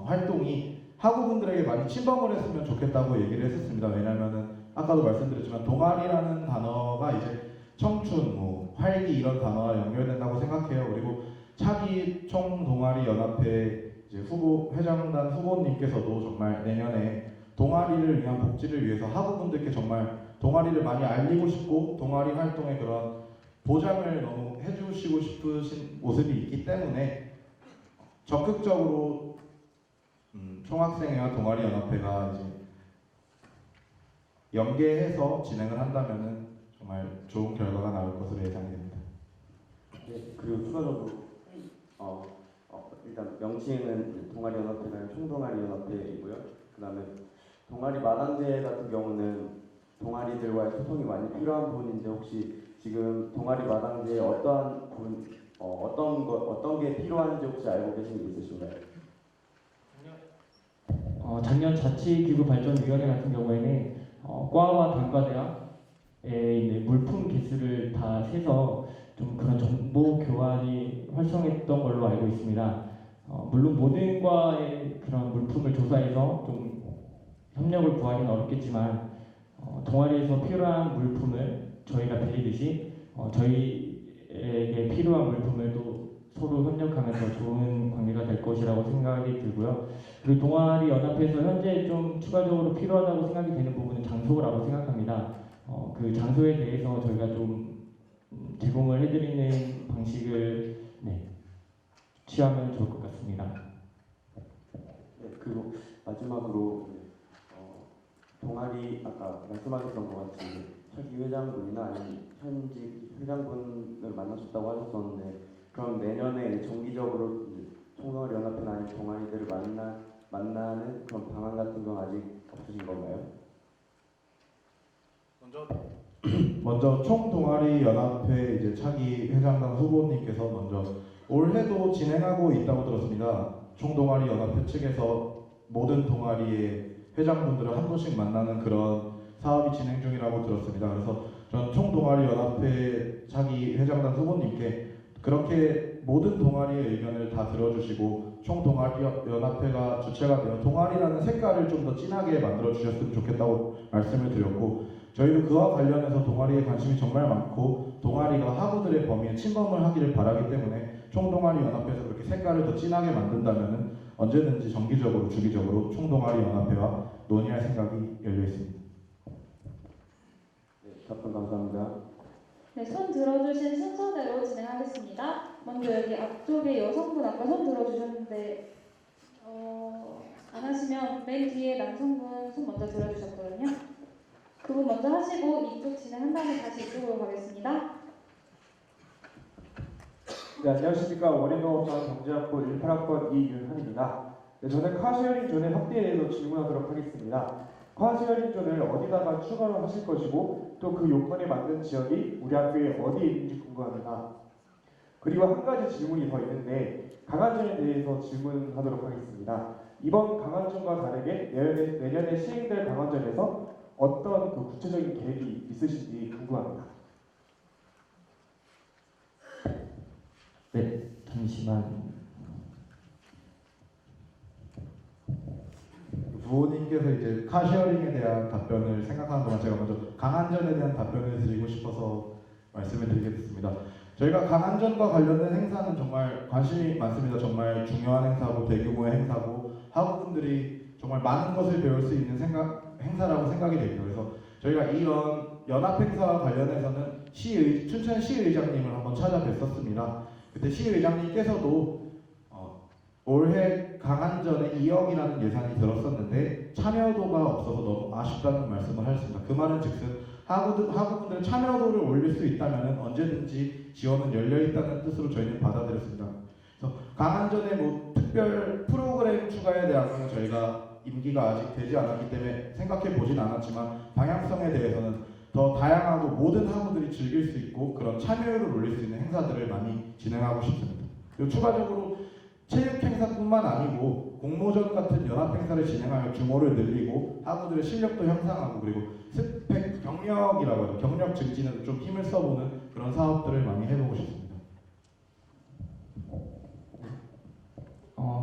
활동이 학우분들에게 많이 침범을 했으면 좋겠다고 얘기를 했었습니다. 왜냐하면은 아까도 말씀드렸지만 동아리라는 단어가 이제 청춘, 활기 이런 단어와 연결된다고 생각해요. 그리고 차기 총동아리 연합회 이제 회장단 후보님께서도 정말 내년에 동아리를 위한 복지를 위해서 학우분들께 정말 동아리를 많이 알리고 싶고 동아리 활동의 그런 보장을 너무 해주시고 싶으신 모습이 있기 때문에 적극적으로 총학생회와 동아리 연합회가 이제 연계해서 진행을 한다면은 정말 좋은 결과가 나올 것으로 예상이 됩니다. 네, 그리고 추가적으로 일단 명칭은 동아리 연합회가 아니라 총동아리 연합회이고요. 그다음에 동아리 마당제 같은 경우는 동아리들과의 소통이 많이 필요한 부분인데 혹시 지금 동아리 마당제에 어떤 게 필요한지 혹시 알고 계신 게 있으신가요? 작년 자치기구 발전위원회 같은 경우에는 과와 단과대학에 있는 물품 개수를 다 세서 좀 그런 정보 교환이 활성했던 걸로 알고 있습니다. 물론 모든 과의 그런 물품을 조사해서 좀 협력을 구하기는 어렵겠지만 동아리에서 필요한 물품을 저희가 빌리듯이 저희에게 필요한 물품을 또 서로 협력하면서 좋은 관계가 될 것이라고 생각이 들고요. 그리고 동아리 연합회에서 현재 좀 추가적으로 필요하다고 생각이 되는 부분은 장소라고 생각합니다. 그 장소에 대해서 저희가 좀 제공을 해드리는 방식을 취하면 좋을 것 같습니다. 네, 그리고 마지막으로 동아리 아까 말씀하셨던 것 같이 차기 회장분이나 아니면 현직 회장분을 만나셨다고 하셨었는데 그럼 내년에 정기적으로 총동아리 연합회나 아니면 동아리들을 만나는 그런 방안 같은 건 아직 없으신 건가요? 먼저 총동아리 연합회 이제 차기 회장단 후보님께서 먼저 올해도 진행하고 있다고 들었습니다. 총동아리 연합회 측에서 모든 동아리의 회장분들을 한 번씩 만나는 그런 사업이 진행 중이라고 들었습니다. 그래서 전 총동아리 연합회 차기 회장단 후보님께 그렇게 모든 동아리의 의견을 다 들어주시고 총동아리 연합회가 주체가 되어 동아리라는 색깔을 좀 더 진하게 만들어 주셨으면 좋겠다고 말씀을 드렸고 저희도 그와 관련해서 동아리에 관심이 정말 많고 동아리가 학우들의 범위에 침범을 하기를 바라기 때문에 총동아리 연합회에서 그렇게 색깔을 더 진하게 만든다면 언제든지 정기적으로 주기적으로 총동아리 연합회와 논의할 생각이 열려 있습니다. 네, 답변 감사합니다. 네, 손 들어주신 순서대로 진행하겠습니다. 먼저 여기 앞쪽에 여성분 아까 손 들어주셨는데 안 하시면 맨 뒤에 남성분 손 먼저 들어주셨거든요. 그분 먼저 하시고 이쪽 진행한 다음에 다시 이쪽으로 가겠습니다. 네, 안녕하십니까. 원인농업장 경제학부 18학번 이윤환입니다. 네, 저는 카쉐어링 존의 확대에 대해서 질문하도록 하겠습니다. 카쉐어링 존을 어디다가 추가로 하실 것이고 또 그 요건에 맞는 지역이 우리 학교에 어디에 있는지 궁금합니다. 그리고 한 가지 질문이 더 있는데 강한전에 대해서 질문하도록 하겠습니다. 이번 강한전과 다르게 내년에 시행될 강한전에서 어떤 그 구체적인 계획이 있으신지 궁금합니다. 네, 잠시만. 부모님께서 이제 카쉐어링에 대한 답변을 생각하는 동안 제가 먼저 강한전에 대한 답변을 드리고 싶어서 말씀을 드리게 됐습니다. 저희가 강한전과 관련된 행사는 정말 관심이 많습니다. 정말 중요한 행사고 대규모의 행사고 학우분들이 정말 많은 것을 배울 수 있는 행사라고 생각이 됩니다. 그래서 저희가 이런 연합 행사와 관련해서는 춘천시의장님을 한번 찾아뵀었습니다. 그때 시의장님께서도 올해 강한전에 2억이라는 예산이 들었었는데 참여도가 없어서 너무 아쉽다는 말씀을 하셨습니다. 그 말은 즉슨 학우분들 참여도를 올릴 수 있다면 언제든지 지원은 열려있다는 뜻으로 저희는 받아들였습니다. 그래서 강한전에 뭐 특별 프로그램 추가에 대한 건 저희가 임기가 아직 되지 않았기 때문에 생각해 보진 않았지만 방향성에 대해서는 더 다양하고 모든 학우들이 즐길 수 있고 그런 참여율을 올릴 수 있는 행사들을 많이 진행하고 싶습니다. 그리고 추가적으로 체육 행사뿐만 아니고 공모전 같은 연합 행사를 진행하여 규모를 늘리고 학우들의 실력도 향상하고 그리고 스펙 경력이라고 하죠. 경력 증진에도 좀 힘을 써보는 그런 사업들을 많이 해보고 싶습니다.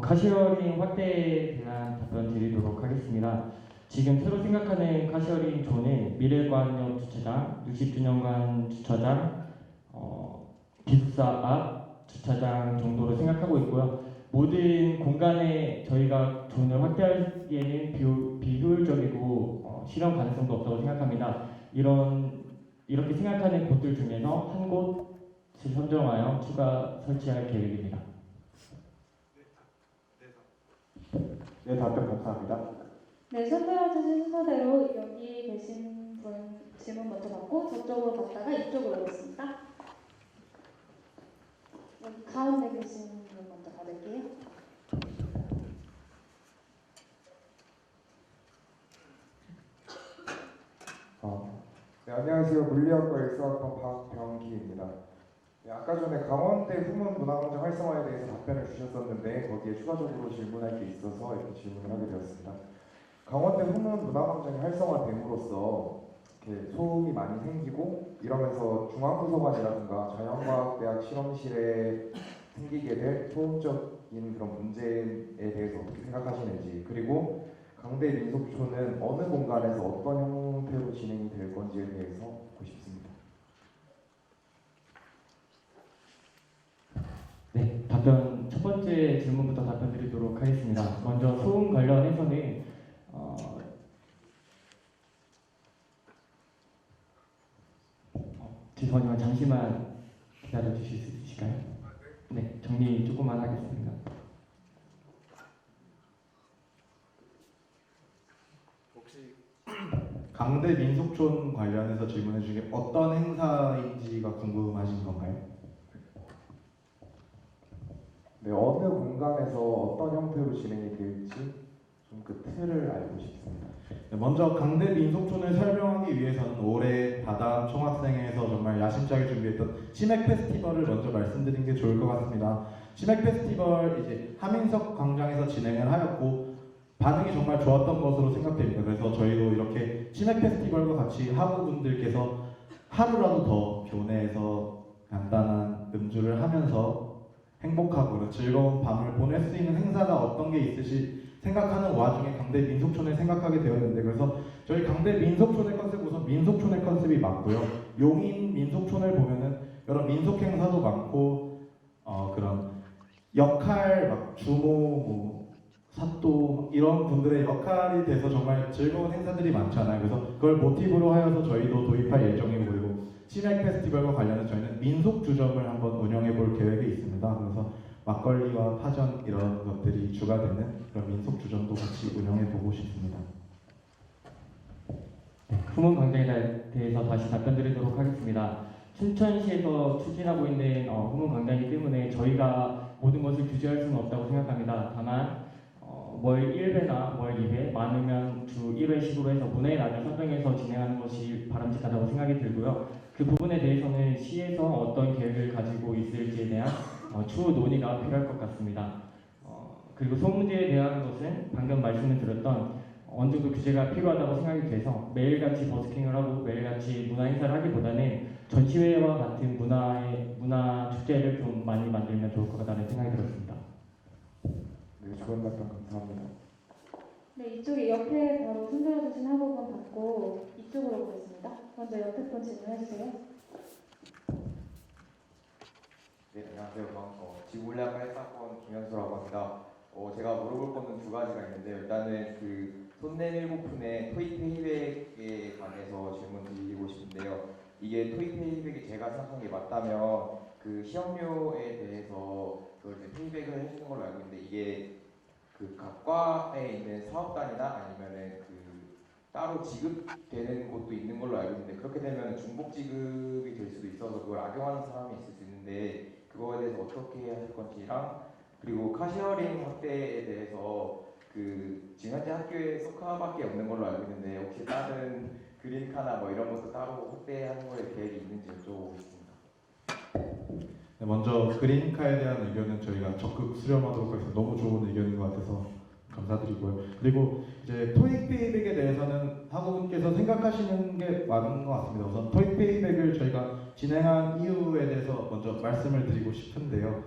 카쉐어링 확대에 대한 답변 드리도록 하겠습니다. 지금 새로 생각하는 카쉐어링 존은 미래과학역 주차장, 60주년관 주차장, 기숙사 앞 주차장 정도로 생각하고 있고요. 모든 공간에 저희가 존을 확대하기에는 비효율적이고 실현 가능성도 없다고 생각합니다. 이렇게 생각하는 곳들 중에서 한 곳을 선정하여 추가 설치할 계획입니다. 네, 답변 감사합니다. 네, 손 들어주신 순서대로 여기 계신 분 질문 먼저 받고 저쪽으로 갔다가 이쪽으로 오겠습니다. 여기 가운데 계신 분 먼저 받을게요. 네, 안녕하세요. 물리학과 1사학번 박병기입니다. 네, 아까 전에 강원대 후문 문화광장 활성화에 대해서 답변을 주셨었는데 거기에 추가적으로 질문할 게 있어서 이렇게 질문을 하게 되었습니다. 강원대 후문 문화광장이 활성화됨으로써 이렇게 소음이 많이 생기고 이러면서 중앙도서관이라든가 자연과학대학 실험실에 생기게 될 소음적인 그런 문제에 대해서 어떻게 생각하시는지, 그리고 강대 민속촌은 어느 공간에서 어떤 형태로 진행이 될 건지에 대해서 듣고 싶습니다. 네, 답변 첫 번째 질문부터 답변 드리도록 하겠습니다. 먼저 소음 관련해서는 죄송하지만 잠시만 기다려 주실 수 있으실까요? 네, 정리 조금만 하겠습니다. 혹시 강대 민속촌 관련해서 질문해 주신 게 어떤 행사인지가 궁금하신 건가요? 네, 어느 공간에서 어떤 형태로 진행이 될지 좀 그 틀을 알고 싶습니다. 네, 먼저 강대 민속촌을 설명하기 위해서는 올해 다다음 총학생회에서 정말 야심차게 준비했던 치맥 페스티벌을 먼저 말씀드린 게 좋을 것 같습니다. 치맥 페스티벌 이제 하민석 광장에서 진행을 하였고 반응이 정말 좋았던 것으로 생각됩니다. 그래서 저희도 이렇게 치맥 페스티벌과 같이 학우분들께서 하루라도 더 교내에서 간단한 음주를 하면서 행복하고 즐거운 밤을 보낼 수 있는 행사가 어떤 게 있으시 생각하는 와중에 강대 민속촌을 생각하게 되었는데, 그래서 저희 강대 민속촌의 컨셉, 우선 민속촌의 컨셉이 맞고요. 용인 민속촌을 보면은 여러 민속 행사도 많고 그런 역할 막 주모 뭐 사또 이런 분들의 역할이 돼서 정말 즐거운 행사들이 많잖아요. 그래서 그걸 모티브로 하여서 저희도 도입할 예정이고, 그리고 치맥 페스티벌과 관련해서 저희는 민속 주점을 한번 운영해 볼 계획이 있습니다. 그래서 막걸리와 파전 이런 것들이 주가 되는 그런 민속 주점도 같이 운영해 보고 싶습니다. 후문 광장에 대해서 다시 답변드리도록 하겠습니다. 춘천시에서 추진하고 있는 후문 광장이기 때문에 저희가 모든 것을 규제할 수는 없다고 생각합니다. 다만 월 1회나 월 2회, 많으면 주 1회식으로 해서 문화의 날을 선정해서 진행하는 것이 바람직하다고 생각이 들고요. 그 부분에 대해서는 시에서 어떤 계획을 가지고 있을지에 대한 추후 논의가 필요할 것 같습니다. 그리고 소음문제에 대한 것은 방금 말씀을 드렸던 어느 정도 규제가 필요하다고 생각이 돼서 매일같이 버스킹을 하고 매일같이 문화 행사를 하기보다는 전시회와 같은 문화 축제를 좀 많이 만들면 좋을 것 같다는 생각이 들었습니다. 네, 좋은 답변 감사합니다. 네, 이쪽에 옆에 바로 손들어주신 학우분 받고 이쪽으로 보겠습니다. 먼저 옆에 분 질문해주세요. 네, 안녕하세요. 지구물리학과 1사건 김현수라고 합니다. 제가 물어볼 거는 두 가지가 있는데요. 일단은 그 손내밀부푼의 토익 페이백에 관해서 질문 드리고 싶은데요. 이게 토익 페이백이 제가 생각한 게 맞다면 그 시험료에 대해서 그걸 이제 페이백을 해주는 걸로 알고 있는데, 이게 그 각 과에 있는 사업단이나 아니면은 그 따로 지급되는 곳도 있는 걸로 알고 있는데, 그렇게 되면 중복 지급이 될 수도 있어서 그걸 악용하는 사람이 있을 수 있는데, 그거에 대해서 어떻게 하실 건지랑, 그리고 카시어링 확대에 대해서 그 지금 현재 학교에 소카밖에 없는 걸로 알고 있는데, 혹시 다른 그린카나 뭐 이런 것도 따로 확대하는 거에 계획이 있는지 여쭤보고 싶습니다. 네, 먼저 그린카에 대한 의견은 저희가 적극 수렴하도록 하겠습니다. 너무 좋은 의견인 것 같아서 감사드리고요. 그리고 이제 토익 페이백에 대해서는 학우분께서 생각하시는 게 맞는 것 같습니다. 우선 토익 페이백을 저희가 진행한 이유에 대해서 먼저 말씀을 드리고 싶은데요.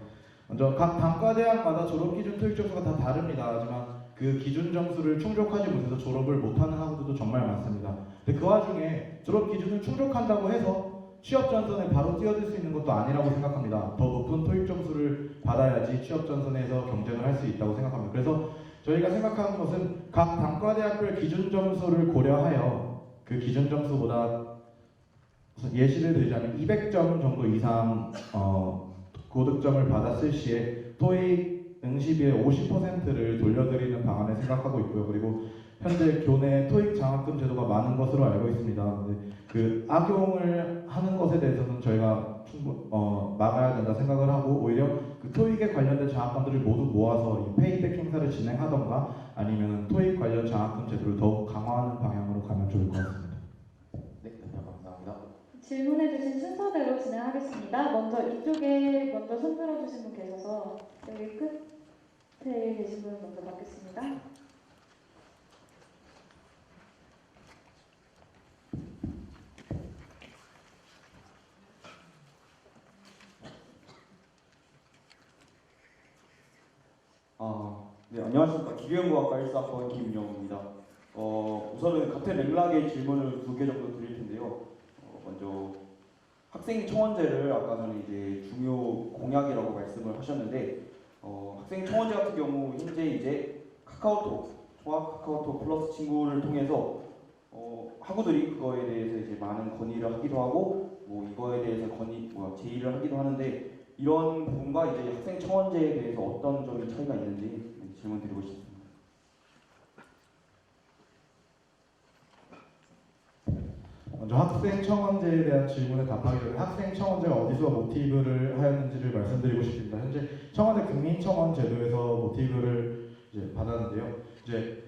먼저 각 단과대학마다 졸업기준 토익 점수가 다 다릅니다. 하지만 그 기준 점수를 충족하지 못해서 졸업을 못하는 학우들도 정말 많습니다. 근데 그 와중에 졸업 기준을 충족한다고 해서 취업 전선에 바로 뛰어들 수 있는 것도 아니라고 생각합니다. 더 높은 토익 점수를 받아야지 취업 전선에서 경쟁을 할 수 있다고 생각합니다. 그래서 저희가 생각하는 것은 각 단과대학별 기준 점수를 고려하여 그 기준 점수보다 예시를 들자면 200점 정도 이상 고득점을 받았을 시에 토익 응시비의 50%를 돌려드리는 방안을 생각하고 있고요. 그리고 현재 교내 토익 장학금 제도가 많은 것으로 알고 있습니다. 그 악용을 하는 것에 대해서는 저희가 막아야 된다 생각을 하고, 오히려 그 토익에 관련된 장학금들을 모두 모아서 이 페이백 행사를 진행하던가 아니면 토익 관련 장학금 제도를 더욱 강화하는 방향으로 가면 좋을 것 같습니다. 네, 감사합니다. 질문해주신 순서대로 진행하겠습니다. 먼저 이쪽에 먼저 손들어주신 분 계셔서 여기 끝에 계신 분 먼저 받겠습니다. 네, 안녕하십니까. 기계연구학과 1사학번 김용입니다. 우선은 같은 맥락의 질문을 2개 정도 드릴 텐데요. 먼저 학생 청원제를 아까 전에 이제 중요 공약이라고 말씀을 하셨는데, 학생 청원제 같은 경우 현재 이제 카카오톡, 종합 카카오톡 플러스 친구를 통해서 학우들이 그거에 대해서 이제 많은 건의를 하기도 하고, 뭐 이거에 대해서 제의를 하기도 하는데, 이런 부분과 이제 학생 청원제에 대해서 어떤 점이 차이가 있는지 질문 드리고 싶습니다. 먼저 학생 청원제에 대한 질문에 답하기 전에 학생 청원제가 어디서 모티브를 하였는지를 말씀드리고 싶습니다. 현재 청와대 국민청원 제도에서 모티브를 이제 받았는데요. 이제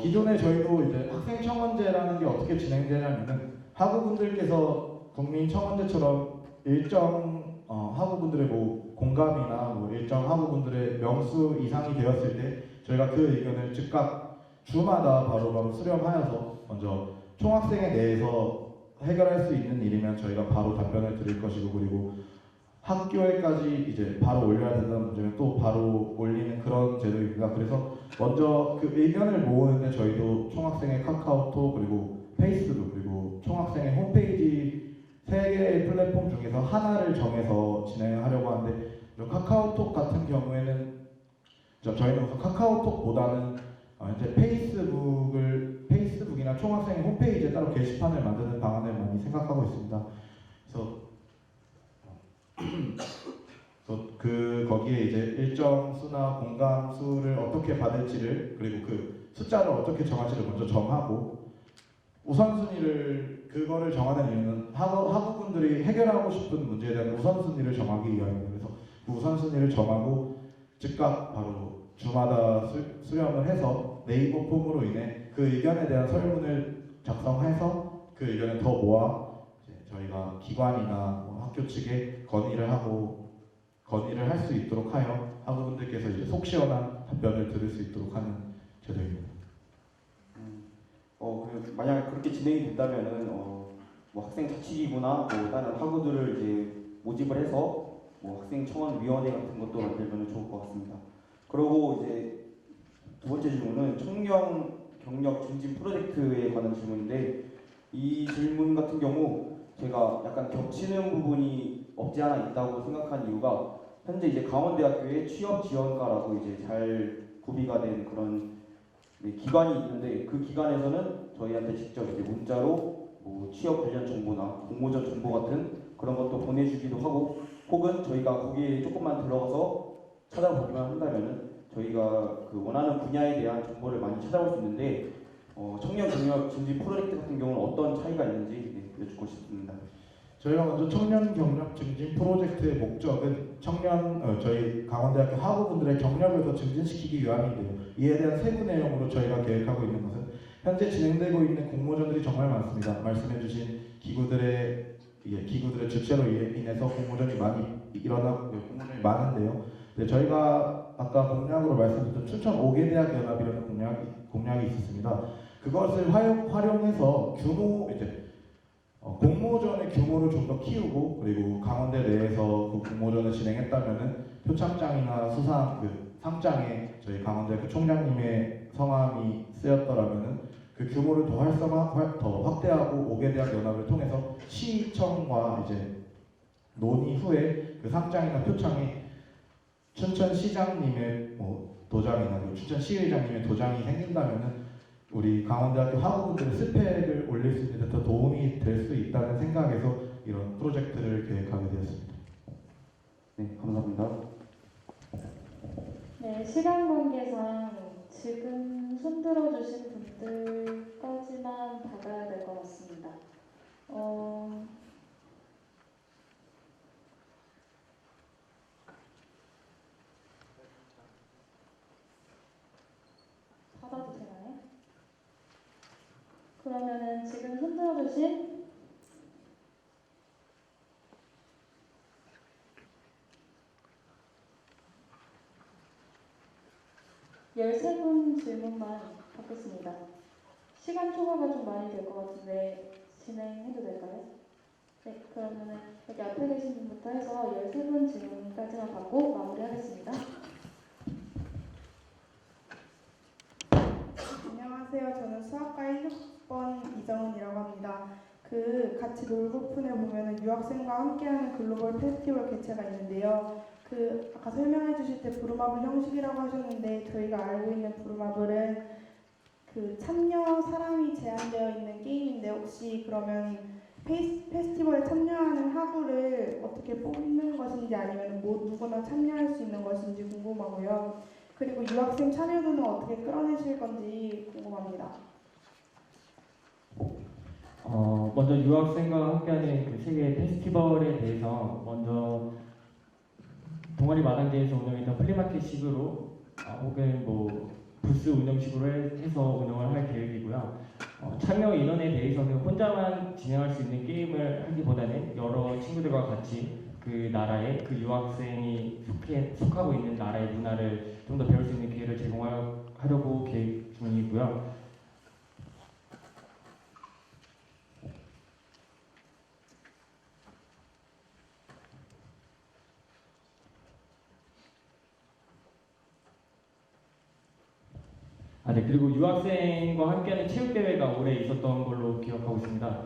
기존에 저희도 이제 학생 청원제라는 게 어떻게 진행되냐면은 학우분들께서 국민청원제처럼 일정 학우분들의 뭐 공감이나 뭐 일정 학우분들의 명수 이상이 되었을 때 저희가 그 의견을 즉각 주마다 바로바로 수렴하여서 먼저 총학생에 대해서 해결할 수 있는 일이면 저희가 바로 답변을 드릴 것이고, 그리고 학교에까지 이제 바로 올려야 된다는 문제면 또 바로 올리는 그런 제도입니다. 그래서 먼저 그 의견을 모으는데 저희도 총학생의 카카오톡 그리고 페이스북 그리고 총학생의 홈페이지 3개의 플랫폼 중에서 하나를 정해서 진행하려고 하는데, 카카오톡 같은 경우에는 저희는 우선 카카오톡보다는 이제 페이스북이나 총학생 홈페이지에 따로 게시판을 만드는 방안을 많이 생각하고 있습니다. 그래서 거기에 이제 일정 수나 공감 수를 어떻게 받을지를, 그리고 그 숫자를 어떻게 정할지를 먼저 정하고, 우선순위를 그거를 정하는 이유는 학우분들이 해결하고 싶은 문제에 대한 우선순위를 정하기 위함입니다. 그래서 그 우선순위를 정하고 즉각 바로 주마다 수렴을 해서 네이버 폼으로 인해 그 의견에 대한 설문을 작성해서 그 의견을 더 모아 이제 저희가 기관이나 학교 측에 건의를 할 수 있도록 하여 학우분들께서 이제 속 시원한 답변을 들을 수 있도록 하는 제도입니다. 만약 그렇게 진행이 된다면은 뭐 학생 자치기구나 뭐 다른 학우들을 이제 모집을 해서 뭐 학생 청원 위원회 같은 것도 만들면 좋을 것 같습니다. 그리고 이제 두 번째 질문은 청년 경력 증진 프로젝트에 관한 질문인데, 이 질문 같은 경우 제가 약간 겹치는 부분이 없지 않아 있다고 생각한 이유가, 현재 이제 강원대학교에 취업 지원과라고 이제 잘 구비가 된 그런 기관이 있는데, 그 기관에서는 저희한테 직접 이제 문자로 뭐 취업 관련 정보나 공모전 정보 같은 그런 것도 보내주기도 하고, 혹은 저희가 거기에 조금만 들어가서 찾아보기만 한다면은 저희가 그 원하는 분야에 대한 정보를 많이 찾아볼 수 있는데, 청년 경력 증진 프로젝트 같은 경우는 어떤 차이가 있는지 여쭙고 싶습니다. 저희가 먼저 청년 경력 증진 프로젝트의 목적은 저희 강원대학교 학우분들의 경력을 더 증진시키기 위함인데요. 이에 대한 세부 내용으로 저희가 계획하고 있는 것은 현재 진행되고 있는 공모전들이 정말 많습니다. 말씀해주신 기구들의 주체로 인해서 공모전이 공모전이 많은데요. 네, 저희가 아까 공약으로 말씀드렸던 춘천 5개 대학 연합이라는 공약이 있었습니다. 그것을 활용해서 공모전의 규모를 좀 더 키우고, 그리고 강원대 내에서 그 공모전을 진행했다면은 표창장이나 상장에 저희 강원대학교 총장님의 성함이 쓰였더라면은 그 규모를 더 확대하고 5개 대학 연합을 통해서 시청과 이제 논의 후에 그 상장이나 표창에 춘천시장님의 도장이나 춘천시의장님의 도장이 생긴다면은 우리 강원대학교 학우분들의 스펙을 올릴 수 있는 데 더 도움이 될 수 있다는 생각에서 이런 프로젝트를 계획하게 되었습니다. 네, 감사합니다. 네, 시간 관계상 지금 손들어 주신 분들까지만 받아야 될 것 같습니다. 받아도 되나요? 그러면은 지금 손들어 주신 13분 질문만 받겠습니다. 시간 초과가 좀 많이 될 것 같은데 진행해도 될까요? 네, 그러면은 여기 앞에 계신 분부터 해서 13분 질문까지만 받고 마무리하겠습니다. 안녕하세요. 저는 수학과 16번 이정은이라고 합니다. 같이 놀고픈에 보면은 유학생과 함께하는 글로벌 페스티벌 개최가 있는데요. 아까 설명해 주실 때 부루마블 형식이라고 하셨는데, 저희가 알고 있는 부루마블은 참여 사람이 제한되어 있는 게임인데, 혹시 그러면 페스티벌에 참여하는 학우를 어떻게 뽑는 것인지, 아니면 누구나 참여할 수 있는 것인지 궁금하고요. 그리고 유학생 참여도는 어떻게 끌어내실 건지 궁금합니다. 먼저 유학생과 함께하는 그 세계 페스티벌에 대해서 먼저 동아리 마당제에서 운영했던 플리마켓식으로 혹은 뭐 부스 운영식으로 해서 운영을 할 계획이고요. 참여 인원에 대해서는 혼자만 진행할 수 있는 게임을 하기보다는 여러 친구들과 같이 그 나라의 그 유학생이 속하고 있는 나라의 문화를 좀 더 배울 수 있는 기회를 제공하려고 계획 중이고요. 네, 그리고 유학생과 함께하는 체육대회가 올해 있었던 걸로 기억하고 있습니다.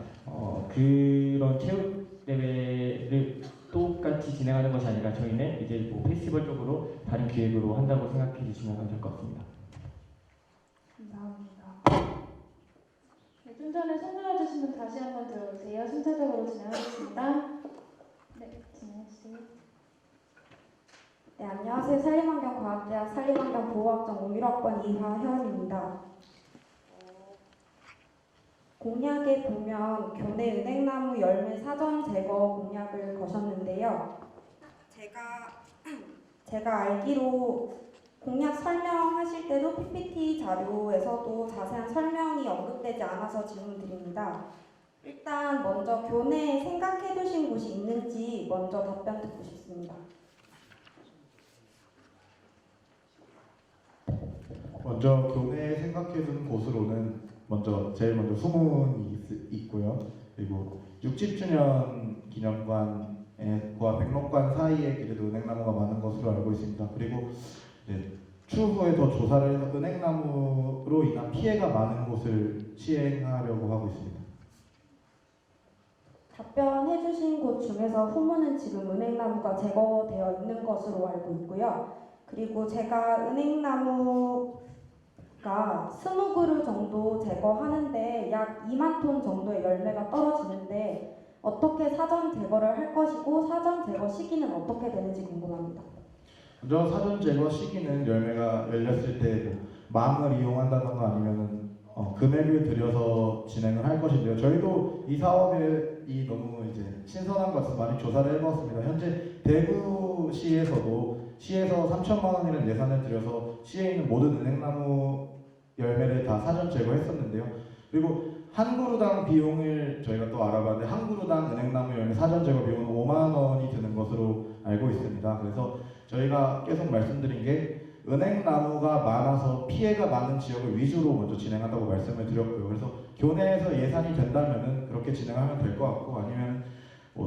그런 체육대회를 똑같이 진행하는 것이 아니라 저희는 이제 뭐 페스티벌 쪽으로 다른 기획으로 한다고 생각해 주시면 될 것 같습니다. 감사합니다. 네, 좀 전에 손 들어주신 분 다시 한번 들어주세요. 순차적으로 진행하겠습니다. 네, 진행해주세요. 네, 안녕하세요. 산림환경과학대학 산림환경보호학점 51학번 이화현입니다. 공약에 보면 교내 은행나무 열매 사전 제거 공약을 거셨는데요. 제가 알기로 공약 설명하실 때도 PPT 자료에서도 자세한 설명이 언급되지 않아서 질문드립니다. 일단 먼저 교내에 생각해 두신 곳이 있는지 먼저 답변 듣고 싶습니다. 먼저 교내에 생각해둔 곳으로는 제일 먼저 수문이 있고요. 그리고 60주년 기념관과 백록관 사이에 그래도 은행나무가 많은 것으로 알고 있습니다. 그리고 추후에 더 조사를 해서 은행나무로 인한 피해가 많은 곳을 시행하려고 하고 있습니다. 답변해주신 곳 중에서 후문은 지금 은행나무가 제거되어 있는 것으로 알고 있고요. 그리고 제가 은행나무가 20그루 정도 제거하는데 약 2만 톤 정도의 열매가 떨어지는데 어떻게 사전 제거를 할 것이고 사전 제거 시기는 어떻게 되는지 궁금합니다. 먼저 사전 제거 시기는 열매가 열렸을 때 망을 이용한다던가 아니면은 금액을 들여서 진행을 할 것인데요. 저희도 이 사업이 너무 이제 신선한 것 같아서 많이 조사를 해봤습니다. 현재 대구시에서도 시에서 3천만 원이라는 예산을 들여서 시에 있는 모든 은행나무 열매를 다 사전 제거했었는데요. 그리고 한 그루당 비용을 저희가 또 알아봤는데 한 그루당 은행나무 열매 사전 제거 비용은 5만 원이 드는 것으로 알고 있습니다. 그래서 저희가 계속 말씀드린 게 은행나무가 많아서 피해가 많은 지역을 위주로 먼저 진행한다고 말씀을 드렸고요. 그래서 교내에서 예산이 된다면은 그렇게 진행하면 될 것 같고 아니면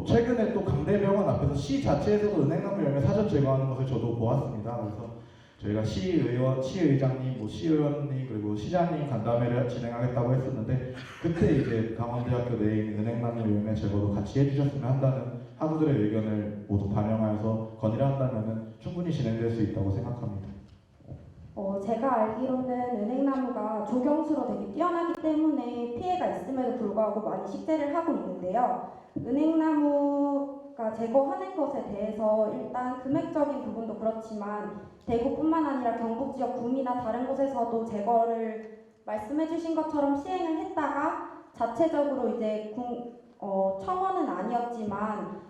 최근에 또 강대병원 앞에서 시 자체에서도 은행나무 열매 사전 제거하는 것을 저도 보았습니다. 그래서 저희가 시의장님, 시의원님 그리고 시장님 간담회를 진행하겠다고 했었는데 그때 이제 강원대학교 내에 있는 은행나무 열매 제거도 같이 해주셨으면 한다는 학우들의 의견을 모두 반영하여서 건의를 한다면 충분히 진행될 수 있다고 생각합니다. 제가 알기로는 은행나무가 조경수로 되게 뛰어나기 때문에 피해가 있음에도 불구하고 많이 식재를 하고 있는데요. 은행나무가 제거하는 것에 대해서 일단 금액적인 부분도 그렇지만 대구뿐만 아니라 경북 지역 구미나 다른 곳에서도 제거를 말씀해주신 것처럼 시행을 했다가 자체적으로 이제 청원은 아니었지만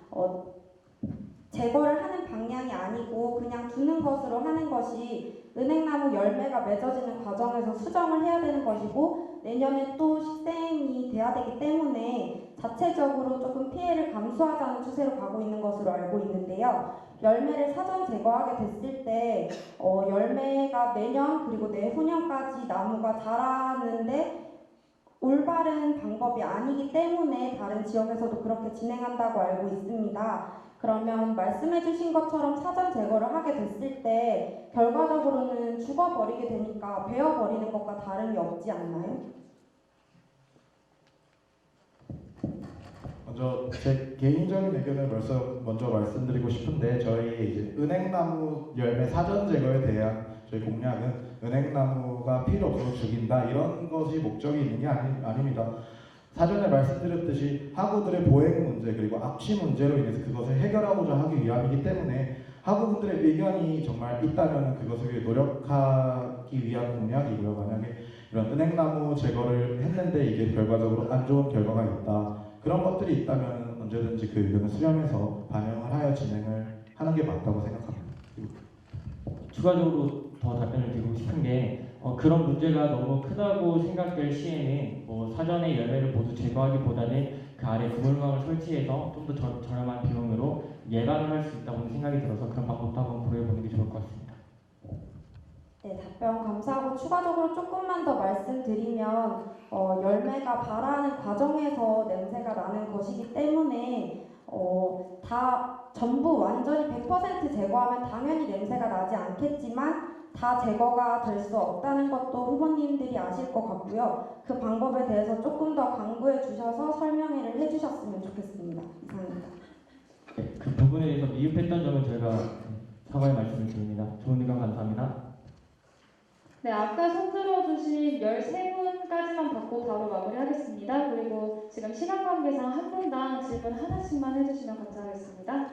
제거를 하는 방향이 아니고 그냥 두는 것으로 하는 것이 은행나무 열매가 맺어지는 과정에서 수정을 해야 되는 것이고 내년에 또 식생이 돼야 되기 때문에 자체적으로 조금 피해를 감수하자는 추세로 가고 있는 것으로 알고 있는데요. 열매를 사전 제거하게 됐을 때 열매가 내년 그리고 내후년까지 나무가 자라는데 올바른 방법이 아니기 때문에 다른 지역에서도 그렇게 진행한다고 알고 있습니다. 그러면 말씀해주신 것처럼 사전 제거를 하게 됐을 때 결과적으로는 죽어버리게 되니까 베어버리는 것과 다름이 없지 않나요? 먼저 제 개인적인 의견을 먼저 말씀드리고 싶은데 저희 이제 은행나무 열매 사전 제거에 대한 저희 공약은 은행나무가 필요 없어서 죽인다 이런 것이 목적이 있는 게 아닙니다. 사전에 말씀드렸듯이 학우들의 보행 문제 그리고 악취 문제로 인해서 그것을 해결하고자 하기 위함이기 때문에 학우분들의 의견이 정말 있다면 그것을 위해 노력하기 위한 공약이고요. 만약에 이런 은행나무 제거를 했는데 이게 결과적으로 안 좋은 결과가 있다. 그런 것들이 있다면 언제든지 그 의견을 수렴해서 반영을 하여 진행을 하는 게 맞다고 생각합니다. 추가적으로 더 답변을 드리고 싶은 게 그런 문제가 너무 크다고 생각될 시에는 사전에 열매를 모두 제거하기보다는 그 아래 그물망을 설치해서 좀 더 저렴한 비용으로 예방을 할 수 있다고 생각이 들어서 그런 방법도 한번 고려해보는 게 좋을 것 같습니다. 네, 답변 감사하고 추가적으로 조금만 더 말씀드리면 열매가 발화하는 과정에서 냄새가 나는 것이기 때문에 다 전부 완전히 100% 제거하면 당연히 냄새가 나지 않겠지만 다 제거가 될 수 없다는 것도 후보님들이 아실 것 같고요. 그 방법에 대해서 조금 더 강구해 주셔서 설명회를 해주셨으면 좋겠습니다. 이상입니다. 그 부분에 대해서 미흡했던 점은 저희가 사과의 말씀을 드립니다. 좋은 의견 감사합니다. 네, 아까 손 들어주신 13분까지만 받고 바로 마무리하겠습니다. 그리고 지금 시간 관계상 한 분당 질문 하나씩만 해주시면 감사하겠습니다.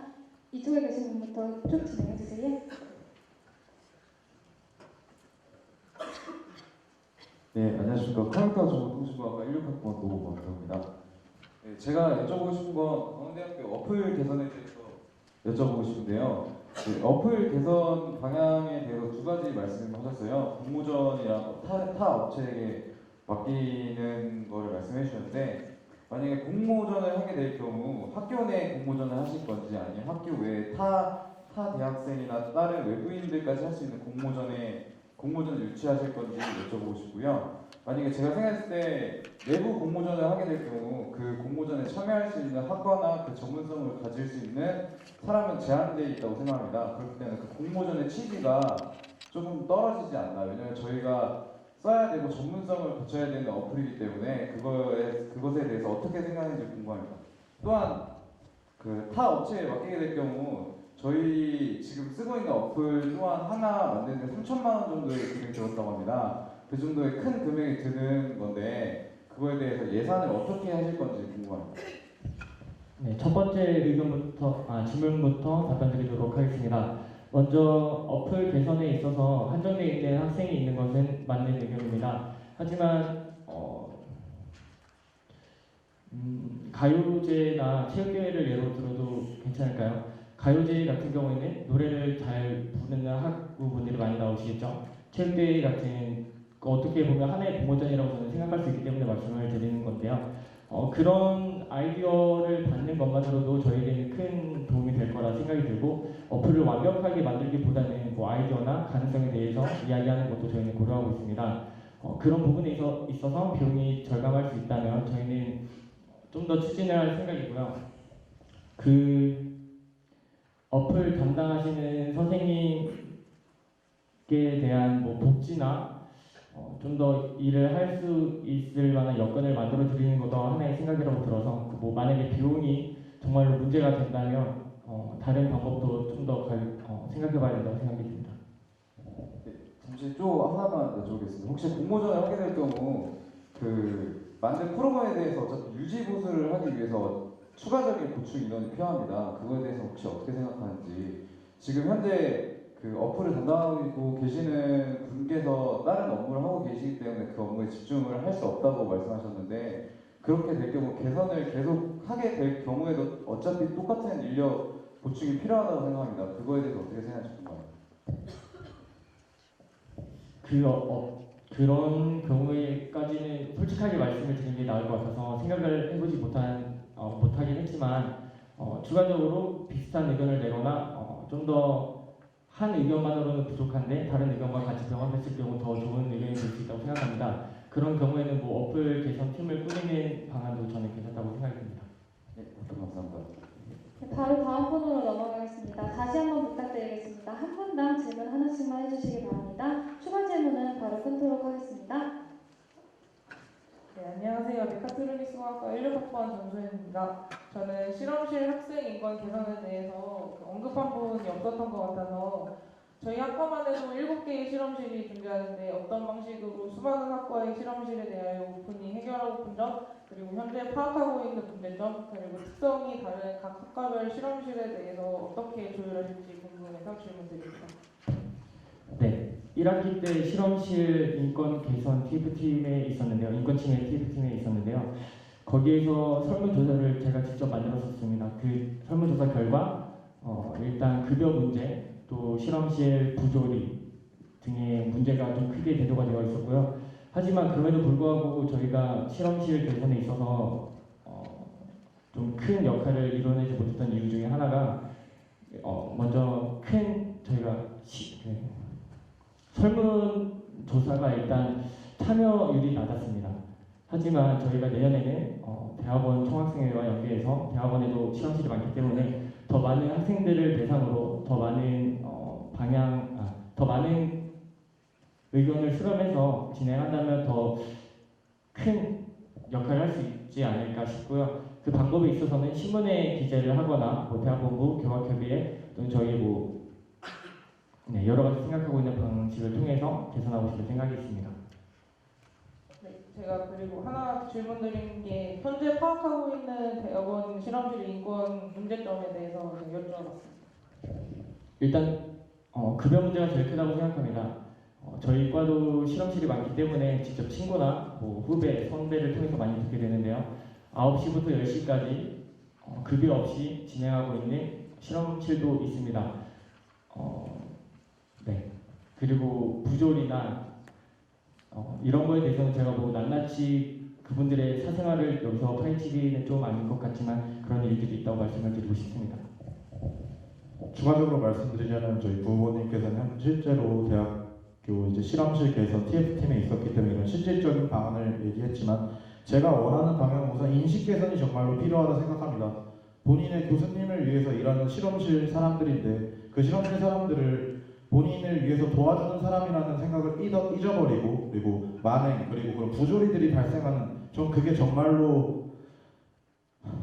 이쪽에 계신 분부터 쭉 진행해주세요. 네, 안녕하십니까. 컴퓨터 정보통신과학과 16학번 노범입니다. 네, 제가 여쭤보고 싶은 건 강원대학교 어플 개선에 대해서 여쭤보고 싶은데요. 네, 어플 개선 방향에 대해서 두 가지 말씀하셨어요. 공모전이랑 타 업체에게 맡기는 거를 말씀해 주셨는데, 만약에 공모전을 하게 될 경우 학교 내 공모전을 하실 건지 아니면 학교 외에 타 대학생이나 다른 외부인들까지 할 수 있는 공모전을 유치하실 건지 여쭤보고 싶고요. 만약에 제가 생각했을 때 내부 공모전을 하게 될 경우 그 공모전에 참여할 수 있는 학과나 그 전문성을 가질 수 있는 사람은 제한되어 있다고 생각합니다. 그렇기 때문에 그 공모전의 취지가 조금 떨어지지 않나. 왜냐하면 저희가 써야 되고 전문성을 갖춰야 되는 어플이기 때문에 그것에 대해서 어떻게 생각하는지 궁금합니다. 또한 그 타 업체에 맡기게 될 경우 저희 지금 쓰고 있는 어플 또한 하나 만드는데 3천만 원 정도의 금액이 들었다고 합니다. 그 정도의 큰 금액이 드는 건데 그거에 대해서 예산을 어떻게 하실 건지 궁금합니다. 네, 첫 번째 질문부터 답변드리도록 하겠습니다. 먼저 어플 개선에 있어서 한정되어 있는 학생이 있는 것은 맞는 의견입니다. 하지만 가요제나 체육대회를 예로 들어도 괜찮을까요? 가요제 같은 경우에는 노래를 잘 부르는 학우분들이 많이 나오시겠죠. 체육대회 같은 어떻게 보면 하나의 공모전이라고 저는 생각할 수 있기 때문에 말씀을 드리는 건데요. 그런 아이디어를 받는 것만으로도 저희에게는 큰 도움이 될 거라 생각이 들고 어플을 완벽하게 만들기보다는 뭐 아이디어나 가능성에 대해서 이야기하는 것도 저희는 고려하고 있습니다. 그런 부분에 있어서 비용이 절감할 수 있다면 저희는 좀 더 추진을 할 생각이고요. 그 어플 담당하시는 선생님께 대한 뭐 복지나 좀 더 일을 할 수 있을 만한 여건을 만들어 드리는 것도 하나의 생각이라고 들어서 뭐 만약에 비용이 정말로 문제가 된다면 다른 방법도 좀 더 생각해봐야 된다고 생각이 듭니다. 네, 잠시 또 하나만 여쭤보겠습니다. 혹시 공모전을 하게 될 경우 그 만든 프로그램에 대해서 어차피 유지 보수를 하기 위해서 추가적인 구축 인원이 필요합니다. 그거에 대해서 혹시 어떻게 생각하는지. 지금 현재 그 어플을 담당하고 계시는 분께서 다른 업무를 하고 계시기 때문에 그 업무에 집중을 할 수 없다고 말씀하셨는데 그렇게 될 경우 개선을 계속 하게 될 경우에도 어차피 똑같은 인력 보충이 필요하다고 생각합니다. 그거에 대해서 어떻게 생각하십니까? 그런 경우에까지는 솔직하게 말씀을 드리는 게 나을 것 같아서 생각을 해보지 못하긴 했지만 추가적으로 비슷한 의견을 내거나 좀 더 한 의견만으로는 부족한데 다른 의견과 같이 병합했을 경우 더 좋은 의견이 될 수 있다고 생각합니다. 그런 경우에는 뭐 어플 개선 팀을 꾸리는 방안도 저는 괜찮다고 생각이 듭니다. 네, 감사합니다. 네, 바로 다음 코너로 넘어가겠습니다. 다시 한번 부탁드리겠습니다. 한 분당 질문 하나씩만 해주시기 바랍니다. 추가 질문은 바로 끊도록 하겠습니다. 네, 안녕하세요. 메카트로닉스공학과 16학번 전소연입니다. 저는 실험실 학생 인권 개선에 대해서 언급한 부분이 없었던 것 같아서 저희 학과만 해도 7개의 실험실이 존재하는데 어떤 방식으로 수많은 학과의 실험실에 대하여 오픈이 해결하고픈 점, 그리고 현재 파악하고 있는 문제점, 그리고 특성이 다른 각 학과별 실험실에 대해서 어떻게 조율하실지 궁금해서 질문드립니다. 네, 1학기 때 실험실 인권 개선 TF팀에 있었는데요. 인권 침해 TF팀에 있었는데요. 거기에서 설문조사를 제가 직접 만들었었습니다. 그 설문조사 결과 일단 급여 문제, 또 실험실 부조리 등의 문제가 좀 크게 대두가 되어 있었고요. 하지만 그럼에도 불구하고 저희가 실험실 개선에 있어서 좀 큰 역할을 이뤄내지 못했던 이유 중에 하나가 먼저 큰 저희가 설문조사가 일단 참여율이 낮았습니다. 하지만 저희가 내년에는 대학원 총학생회와 연계해서 대학원에도 실험실이 많기 때문에 더 많은 학생들을 대상으로 더 많은 의견을 수렴해서 진행한다면 더 큰 역할을 할 수 있지 않을까 싶고요. 그 방법에 있어서는 신문에 기재를 하거나 뭐 대학본부, 교학협의회 또는 저희 뭐 여러 가지 생각하고 있는 방식을 통해서 개선하고 싶은 생각이 있습니다. 네, 제가 그리고 하나 질문 드린 게 현재 파악하고 있는 대학원 실험실 인권 문제점에 대해서 좀 여쭤봤습니다. 일단 급여 문제가 제일 크다고 생각합니다. 저희 과도 실험실이 많기 때문에 직접 친구나 뭐 후배, 선배를 통해서 많이 듣게 되는데요. 9시부터 10시까지 급여 없이 진행하고 있는 실험실도 있습니다. 네. 그리고 부조리나 이런 거에 대해서는 제가 뭐 낱낱이 그분들의 사생활을 여기서 파헤치기는 좀 아닌 것 같지만 그런 일들이 있다고 말씀을 드리고 싶습니다. 추가적으로 말씀드리자면 저희 부모님께서는 실제로 대학교 이제 실험실 개선 TF팀에 있었기 때문에 이런 실질적인 방안을 얘기했지만 제가 원하는 방향은 우선 인식 개선이 정말로 필요하다 생각합니다. 본인의 교수님을 위해서 일하는 실험실 사람들인데 그 실험실 사람들을 본인을 위해서 도와주는 사람이라는 생각을 잊어버리고 그리고 만행 그리고 그런 부조리들이 발생하는 전 그게 정말로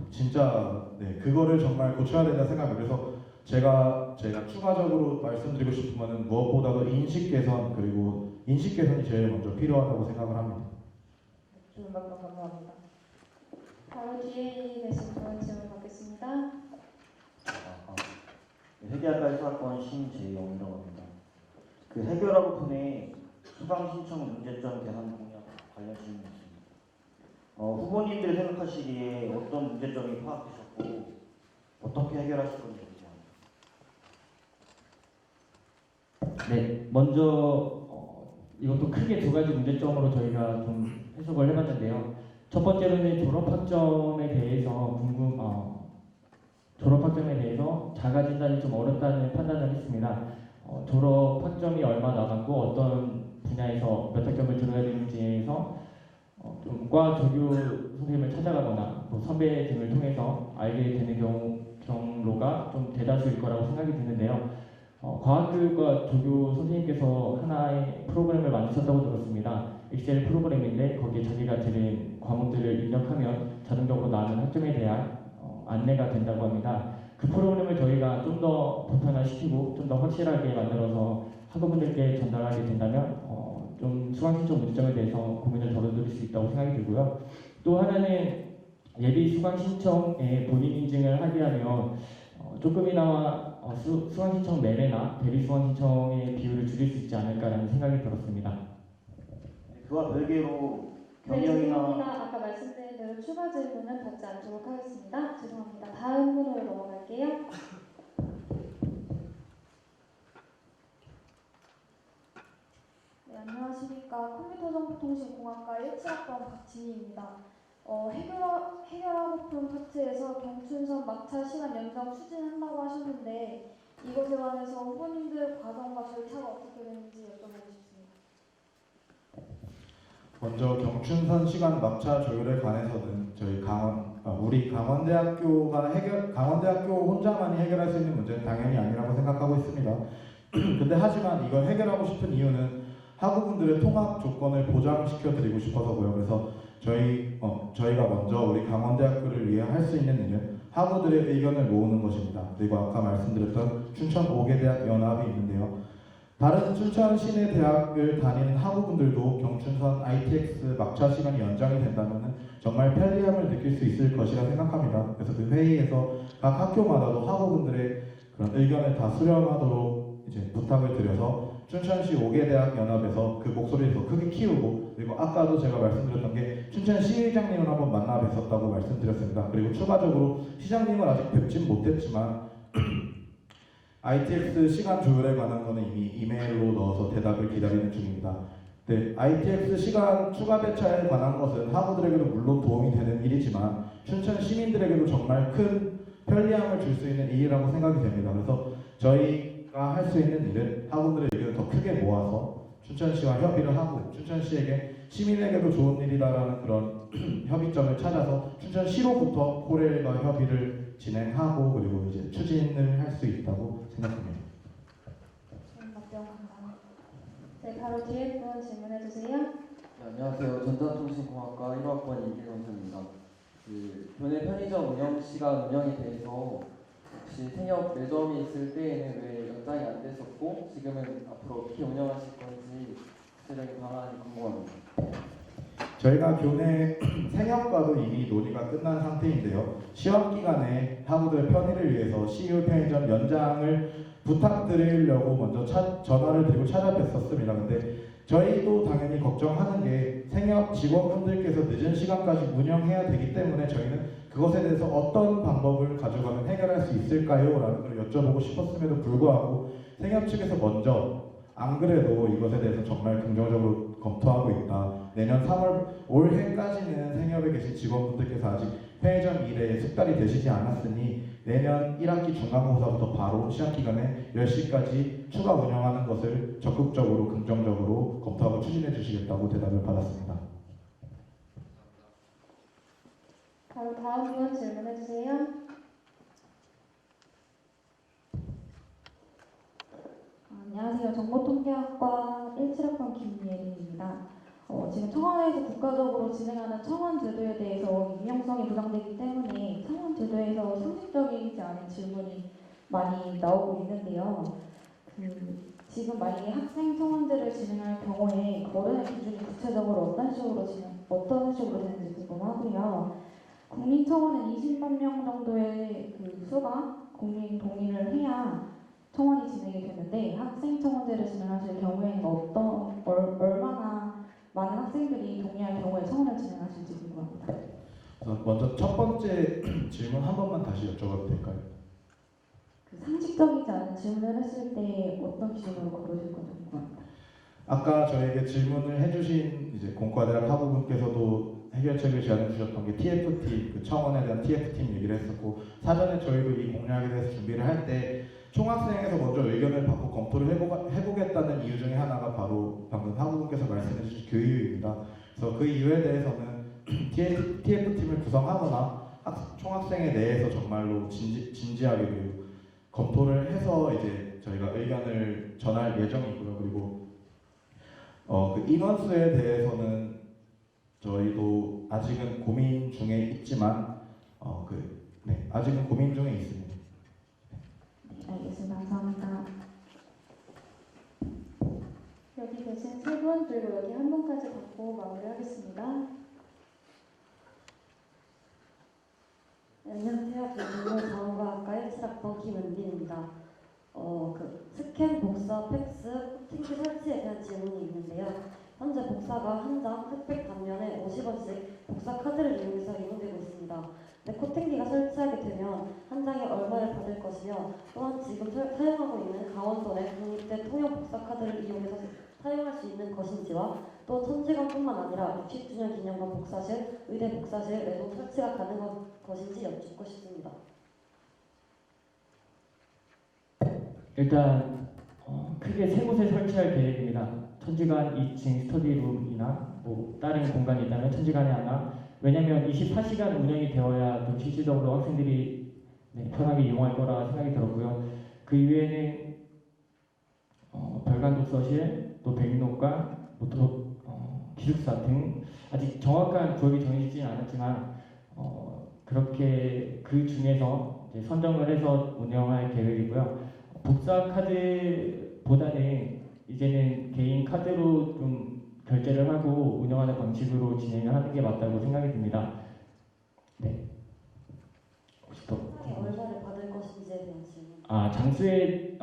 진짜 그거를 정말 고쳐야 된다 생각해요. 그래서 제가 추가적으로 말씀드리고 싶은 것은 무엇보다도 인식 개선 그리고 인식 개선이 제일 먼저 필요하다고 생각을 합니다. 질문 감사합니다. 바로 뒤에 계신 분 질문 받겠습니다. 회계학과의 수학번 신재영이라고 합니다. 그 해결하고 분의 수강 신청 문제점 개선 공약 관련 질문입니다. 후보님들이 생각하시기에 어떤 문제점이 파악되셨고 어떻게 해결하실 건지 궁금합니다. 네, 먼저 이것도 크게 두 가지 문제점으로 저희가 좀 해석을 해봤는데요. 첫 번째로는 졸업학점에 대해서 자가 진단이 좀 어렵다는 판단을 했습니다. 졸업학점이 얼마 나갔고 어떤 분야에서 몇 학점을 들어야 되는지에서 좀 과 조교 선생님을 찾아가거나 뭐 선배 등을 통해서 알게 되는 경로가 좀 대다수일 거라고 생각이 드는데요. 과학교육과 조교 선생님께서 하나의 프로그램을 만드셨다고 들었습니다. 엑셀 프로그램인데 거기에 자기가 들은 과목들을 입력하면 자동적으로 나오는 학점에 대한 안내가 된다고 합니다. 그 프로그램을 저희가 좀 더 보편화시키고 좀 더 확실하게 만들어서 학우분들께 전달하게 된다면 좀 수강 신청 문제점에 대해서 고민을 덜어드릴 수 있다고 생각이 들고요. 또 하나는 예비 수강 신청에 본인 인증을 하게 하면 조금이나마 수강 신청 매매나 대리 수강 신청의 비율을 줄일 수 있지 않을까라는 생각이 들었습니다. 그와 별개로 네, 경영이나 죄송합니다. 아까 말씀드린 대로 추가 질문은 받지 않도록 하겠습니다. 죄송합니다. 다음 분으로 넘어갈게요. 네, 안녕하십니까. 컴퓨터정보통신공학과 17학번 박진희입니다. 해결하고픈 파트에서 경춘선 막차 시간 연장 추진한다고 하셨는데 이것에 관해서 후보님들 과정과 절차가 어떻게 되는지 여쭤보고 싶습니다. 먼저 경춘선 시간 막차 조율에 관해서는 저희 강원대학교 혼자만이 해결할 수 있는 문제는 당연히 아니라고 생각하고 있습니다. 근데 하지만 이걸 해결하고 싶은 이유는 학우분들의 통합 조건을 보장시켜 드리고 싶어서고요. 그래서 저희가 먼저 우리 강원대학교를 위해 할 수 있는 일은 학우들의 의견을 모으는 것입니다. 그리고 아까 말씀드렸던 춘천 5개 대학 연합이 있는데요. 다른 춘천 시내 대학을 다니는 학우분들도 경춘선 ITX 막차 시간이 연장이 된다면 정말 편리함을 느낄 수 있을 것이라 생각합니다. 그래서 그 회의에서 각 학교마다도 학우분들의 그런 의견을 다 수렴하도록 이제 부탁을 드려서 춘천시 5개 대학 연합에서 그 목소리를 더 크게 키우고, 그리고 아까도 제가 말씀드렸던 게 춘천시의장님을 한번 만나 뵀었다고 말씀드렸습니다. 그리고 추가적으로 시장님을 아직 뵙진 못했지만 ITX 시간 조율에 관한 거는 이미 이메일로 넣어서 대답을 기다리는 중입니다. 네, ITX 시간 추가 배차에 관한 것은 학우들에게도 물론 도움이 되는 일이지만 춘천 시민들에게도 정말 큰 편리함을 줄 수 있는 일이라고 생각이 됩니다. 그래서 저희가 할 수 있는 일은 학우들의 의견을 더 크게 모아서 춘천시와 협의를 하고 춘천시에게 시민에게도 좋은 일이다라는 그런 협의점을 찾아서 춘천시로부터 코레일과 협의를 진행하고 그리고 이제 추진을 할 수 있다고 생각합니다. 답변 감사합니다. 네, 바로 뒤에 분 질문해 주세요. 네, 안녕하세요. 전자통신공학과 1학번 이기선수입니다. 그 교내 편의점 운영 시간 운영에 대해서 혹시 생협 매점이 있을 때에는 왜 연장이 안 됐었고 지금은 앞으로 어떻게 운영하실 건지 구체적인 방안이 궁금합니다. 저희가 교내 생협과도 이미 논의가 끝난 상태인데요. 시험 기간에 학우들 편의를 위해서 CU 편의점 연장을 부탁드리려고 먼저 전화를 드리고 찾아뵀었습니다. 근데 저희도 당연히 걱정하는 게 생협 직원분들께서 늦은 시간까지 운영해야 되기 때문에 저희는 그것에 대해서 어떤 방법을 가져가면 해결할 수 있을까요? 라는 걸 여쭤보고 싶었음에도 불구하고 생협 측에서 먼저 안 그래도 이것에 대해서 정말 긍정적으로 검토하고 있다. 내년 3월 올해까지는 생협에 계신 직원분들께서 아직 편의점 일에 숙달이 되시지 않았으니 내년 1학기 중간고사부터 바로 시험 기간에 10시까지 추가 운영하는 것을 적극적으로 긍정적으로 검토하고 추진해 주시겠다고 대답을 받았습니다. 바로 다음 분 질문해 주세요. 안녕하세요. 정보통계학과 17학번 김예린입니다. 지금 청와대에서 국가적으로 진행하는 청원 제도에 대해서 익명성이 보장되기 때문에 청원 제도에서 상식적이지 않은 질문이 많이 나오고 있는데요. 지금 만약에 학생 청원제를 진행할 경우에 거론의 기준이 구체적으로 어떤 식으로 되는지 궁금하고요. 국민 청원은 20만 명 정도의 그 수가 국민 동의를 해야 청원이 진행이 되는데 학생 청원제를 진행하실 경우에는 얼마나 많은 학생들이 동의할 경우에 청원을 진행하실지 궁금합니다. 먼저 첫 번째 질문 한 번만 다시 여쭤봐도 될까요? 상식적이지 않은 질문을 했을 때 어떤 기준으로 거르실 건지 궁금합니다. 아까 저에게 질문을 해주신 이제 공과대학 학우분께서도 해결책을 제안해 주셨던 게 TF팀, 그 청원에 대한 TF팀 얘기를 했었고 사전에 저희도 이 공약에 대해서 준비를 할 때 총학생에서 먼저 의견을 받고 검토를 해보겠다는 이유 중에 하나가 바로 방금 학우분께서 말씀해 주신 교육입니다. 그래서 그 이유에 대해서는 TF팀을 구성하거나 총학생회 내에서 정말로 진지하게 그리고 검토를 해서 이제 저희가 의견을 전할 예정이고요. 그리고 그 인원수에 대해서는 저희도 아직은 고민 중에 있지만 아직은 고민 중에 있습니다. 네, 알겠습니다. 감사합니다. 여기 계신 세 분 그리고 여기 한 분까지 받고 마무리하겠습니다. 네, 안녕하세요. 저는 자원과학과 17학번 김은빈입니다. 스캔, 복사, 팩스, 코팅기 설치에 대한 질문이 있는데요. 현재 복사가 한 장 흑백 단면에 50원씩 복사 카드를 이용해서 이용되고 있습니다. 근데 코팅기가 설치하게 되면 한 장에 얼마를 받을 것이며 또한 지금 사용하고 있는 강원도 내 국립대 통영 복사 카드를 이용해서 사용할 수 있는 것인지와 또 천지관뿐만 아니라 60주년 기념관 복사실, 의대 복사실에도 설치가 가능한 것인지 여쭙고 싶습니다. 일단 크게 세 곳에 설치할 계획입니다. 천지관 2층 스터디룸이나 뭐 다른 공간이 있다면 천지관에 하나. 왜냐하면 24시간 운영이 되어야 좀 실질적으로 학생들이 편하게 이용할 거라 생각이 들었고요. 그 이외에는 별관 독서실, 또 백록관, 또 기숙사 등 아직 정확한 구역이 정해지진 않았지만 그렇게 그 중에서 이제 선정을 해서 운영할 계획이고요. 복사 카드보다는 이제는 개인 카드로 좀 결제를 하고 운영하는 방식으로 진행을 하는 게 맞다고 생각이 듭니다. 네. 혹시 더? 얼마를 받을 것인지에 대한 질문. 장수의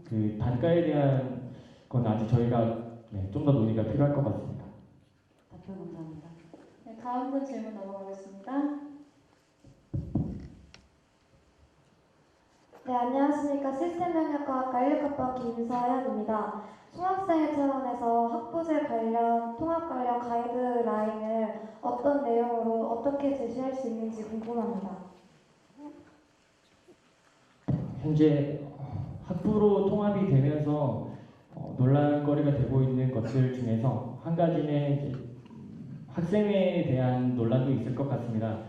그 단가에 대한 건 아직 저희가 좀 더 논의가 필요할 것 같습니다. 답변 감사합니다. 네, 다음 분 질문 넘어가겠습니다. 네, 안녕하십니까. 시스템영역과학과 16학번 김서연입니다. 총학생회 차원에서 학부제 관련, 통합 관련 가이드라인을 어떤 내용으로 어떻게 제시할 수 있는지 궁금합니다. 현재 학부로 통합이 되면서 논란거리가 되고 있는 것들 중에서 한 가지는 이제 학생회에 대한 논란도 있을 것 같습니다.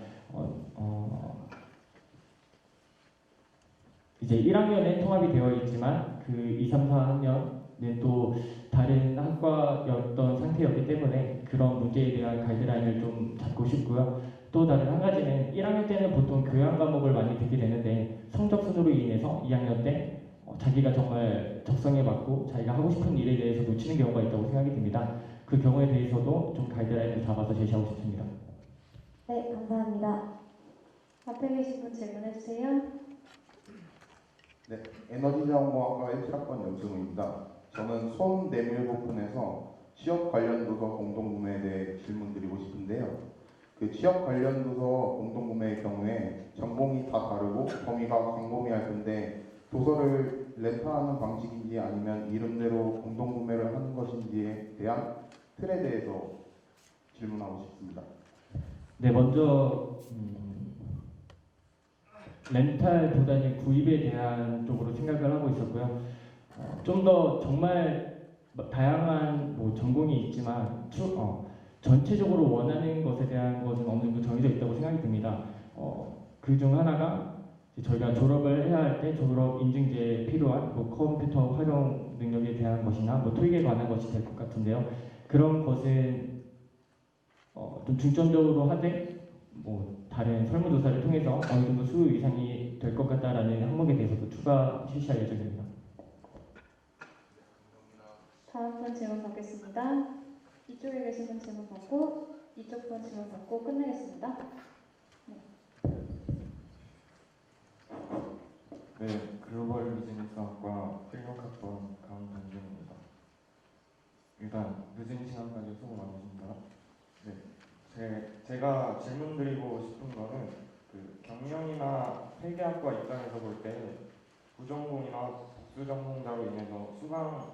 이제 1학년에 통합이 되어 있지만 그 2, 3, 4학년은 또 다른 학과였던 상태였기 때문에 그런 문제에 대한 가이드라인을 좀 잡고 싶고요. 또 다른 한 가지는 1학년 때는 보통 교양 과목을 많이 듣게 되는데 성적 순으로 인해서 2학년 때 자기가 정말 적성에 맞고 자기가 하고 싶은 일에 대해서 놓치는 경우가 있다고 생각이 듭니다. 그 경우에 대해서도 좀 가이드라인을 잡아서 제시하고 싶습니다. 네, 감사합니다. 앞에 계신 분 질문해 주세요. 네, 에너지자원공학과 17학번 연승우입니다. 저는 수험 내밀 부분에서 취업 관련 도서 공동구매에 대해 질문드리고 싶은데요. 그 취업 관련 도서 공동구매의 경우에 전공이 다 다르고 범위가 광범위할 텐데 도서를 렌탈하는 방식인지 아니면 이름대로 공동구매를 하는 것인지에 대한 틀에 대해서 질문하고 싶습니다. 네, 먼저 렌탈보다는 구입에 대한 쪽으로 생각을 하고 있었고요. 좀 더 정말 다양한 전공이 있지만 전체적으로 원하는 것에 대한 것은 어느 정도 정해져 있다고 생각이 듭니다. 그 중 하나가 저희가 졸업을 해야 할 때 졸업 인증제에 필요한 컴퓨터 활용 능력에 대한 것이나 토익에 관한 것이 될 것 같은데요. 그런 것은 좀 중점적으로 하되 다른 설문조사를 통해서 어느 정도 수 이상이 될 것 같다라는 항목에 대해서도 추가 실시할 예정입니다. 다음 분 질문 받겠습니다. 이쪽에 계신 분 질문 받고 이쪽 분 질문 받고 끝내겠습니다. 네, 글로벌 비즈니스학과 16학번 강정준입니다. 일단 늦은 시간까지 수고 많으십니다. 네, 제가 질문드리고 싶은 거는 경영이나 회계학과 입장에서 볼 때 부전공이나 복수전공자로 인해서 수강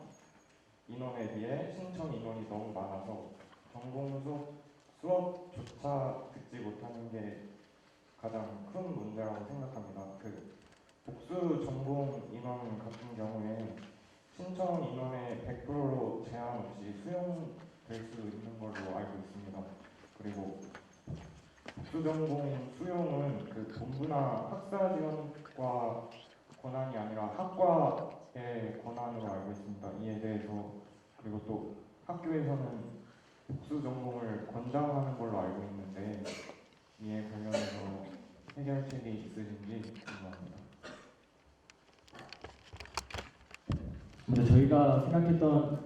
인원에 비해 신청 인원이 너무 많아서 전공 수업조차 듣지 못하는 게 가장 큰 문제라고 생각합니다. 복수 전공 인원 같은 경우에 신청 인원의 100%로 제한 없이 수용될 수 있는 걸로 알고 있습니다. 그리고 복수 전공 수용은 본부나 학사 지원과 권한이 아니라 학과의 권한으로 알고 있습니다. 이에 대해서 그리고 또 학교에서는 복수 전공을 권장하는 걸로 알고 있는데 이에 관련해서 해결책이 있으신지 궁금합니다. 저희가 생각했던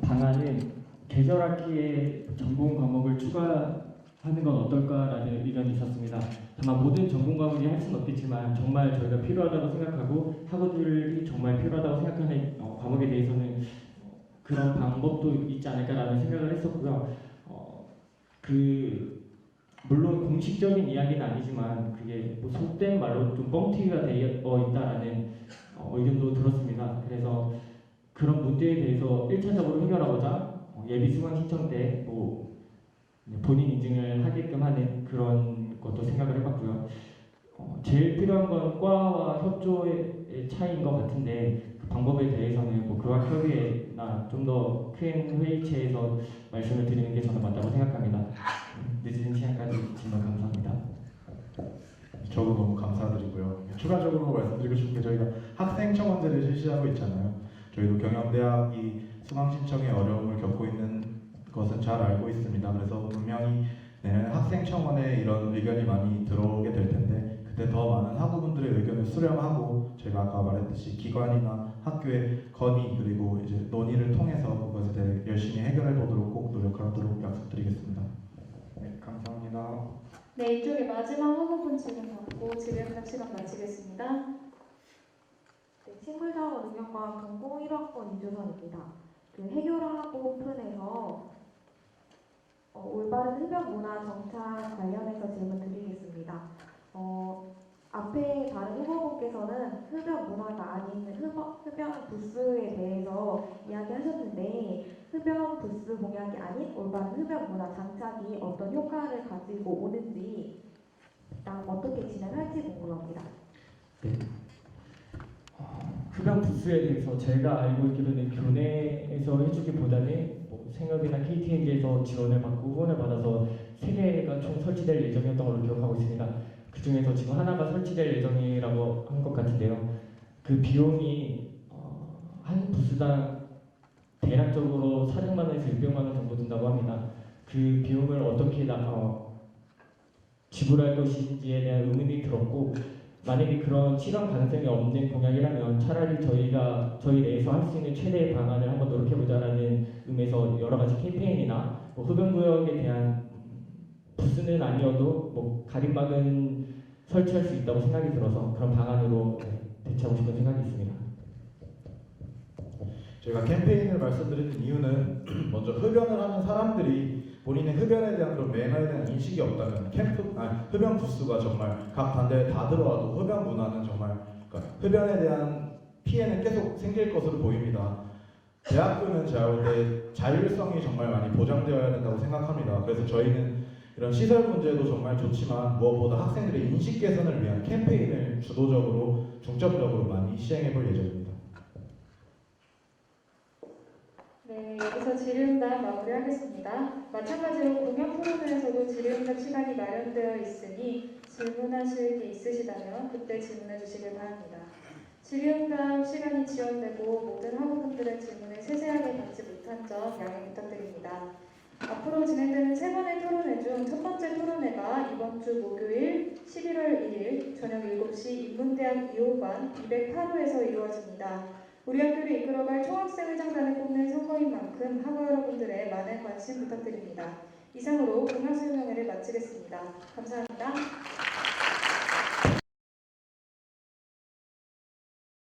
방안은 계절학기에 전공 과목을 추가하는 건 어떨까라는 의견이 있었습니다. 다만 모든 전공 과목이 할 수는 없겠지만 정말 저희가 필요하다고 생각하고 학우들이 정말 필요하다고 생각하는 과목에 대해서는 그런 방법도 있지 않을까라는 생각을 했었고요. 물론 공식적인 이야기는 아니지만 그게 속된 말로 좀 뻥튀기가 되어 있다라는 의견도 들었습니다. 그래서 그런 문제에 대해서 1차적으로 해결하고자 예비 수강 신청 때 본인 인증을 하게끔 하는 그런 것도 생각을 해봤고요. 제일 필요한 건 과와 협조의 차이인 것 같은데 그 방법에 대해서는 교학협의회나 좀 더 큰 회의체에서 말씀을 드리는 게 저는 맞다고 생각합니다. 늦은 시간까지 질문 감사합니다. 저도 너무 감사드리고요. 추가적으로 말씀드리고 싶은 게 저희가 학생 청원제를 실시하고 있잖아요. 저희도 경영대학이 수강 신청에 어려움을 겪고 있는 것은 잘 알고 있습니다. 그래서 분명히 내년 학생 청원에 이런 의견이 많이 들어오게 될 텐데 그때 더 많은 학우분들의 의견을 수렴하고 제가 아까 말했듯이 기관이나 학교의 건의 그리고 이제 논의를 통해서 그것에 대해 열심히 해결해 보도록 꼭 노력하도록 약속드리겠습니다. 네, 감사합니다. 네, 이쪽에 마지막 학우분 질문 받고 질의응답 시간 마치겠습니다. 네, 식물자원 응용과 전공 1학번 이주선입니다. 해교라고 오픈해서 올바른 흡연 문화 정착 관련해서 질문 드리겠습니다. 앞에 다른 후보분께서는 흡연 문화가 아닌 흡연 부스에 대해서 이야기하셨는데 흡연 부스 공약이 아닌 올바른 흡연 문화 장착이 어떤 효과를 가지고 오는지 어떻게 진행할지 궁금합니다. 네. 흡연 부스에 대해서 제가 알고 있기로는 교내에서 해주기보다는 생업이나 KTNG에서 지원을 받고 후원을 받아서 3개가 총 설치될 예정이었던 걸로 기억하고 있습니다. 그 중에서 지금 하나가 설치될 예정이라고 한 것 같은데요. 그 비용이 한 부스당 대략적으로 400만 원에서 600만 원 정도 든다고 합니다. 그 비용을 어떻게 지불할 것인지에 대한 의문이 들었고, 만약에 그런 실현 가능성이 없는 공약이라면 차라리 저희 내에서 할 수 있는 최대의 방안을 한번 노력해보자라는 의미에서 여러 가지 캠페인이나 뭐 흡연구역에 대한 부스는 아니어도 뭐 가림막은 설치할 수 있다고 생각이 들어서 그런 방안으로 대처하고 싶은 생각이 있습니다. 저희가 캠페인을 말씀드리는 이유는 먼저 흡연을 하는 사람들이 본인의 흡연에 대한 그런 매너에 대한 인식이 없다면 흡연 부스가 정말 각 단대에 다 들어와도 흡연 문화는 정말 그러니까 흡연에 대한 피해는 계속 생길 것으로 보입니다. 대학교는 제가 볼 때 자율성이 정말 많이 보장되어야 된다고 생각합니다. 그래서 저희는 이런 시설 문제도 정말 좋지만 무엇보다 학생들의 인식 개선을 위한 캠페인을 주도적으로 중점적으로 많이 시행해 볼 예정입니다. 네, 여기서 질의응답 마무리하겠습니다. 마찬가지로 공약 토론회에서도 질의응답 시간이 마련되어 있으니 질문하실 게 있으시다면 그때 질문해 주시길 바랍니다. 질의응답 시간이 지연되고 모든 학우분들의 질문을 세세하게 받지 못한 점 양해 부탁드립니다. 앞으로 진행되는 세 번의 토론회 중 첫 번째 토론회가 이번 주 목요일 11월 1일 저녁 7시 인문대학 2호반 208호에서 이루어집니다. 우리 학교를 이끌어갈 총학생회장단을 뽑는 선거인 만큼 학우 여러분들의 많은 관심 부탁드립니다. 이상으로 공약 설명회를 마치겠습니다. 감사합니다.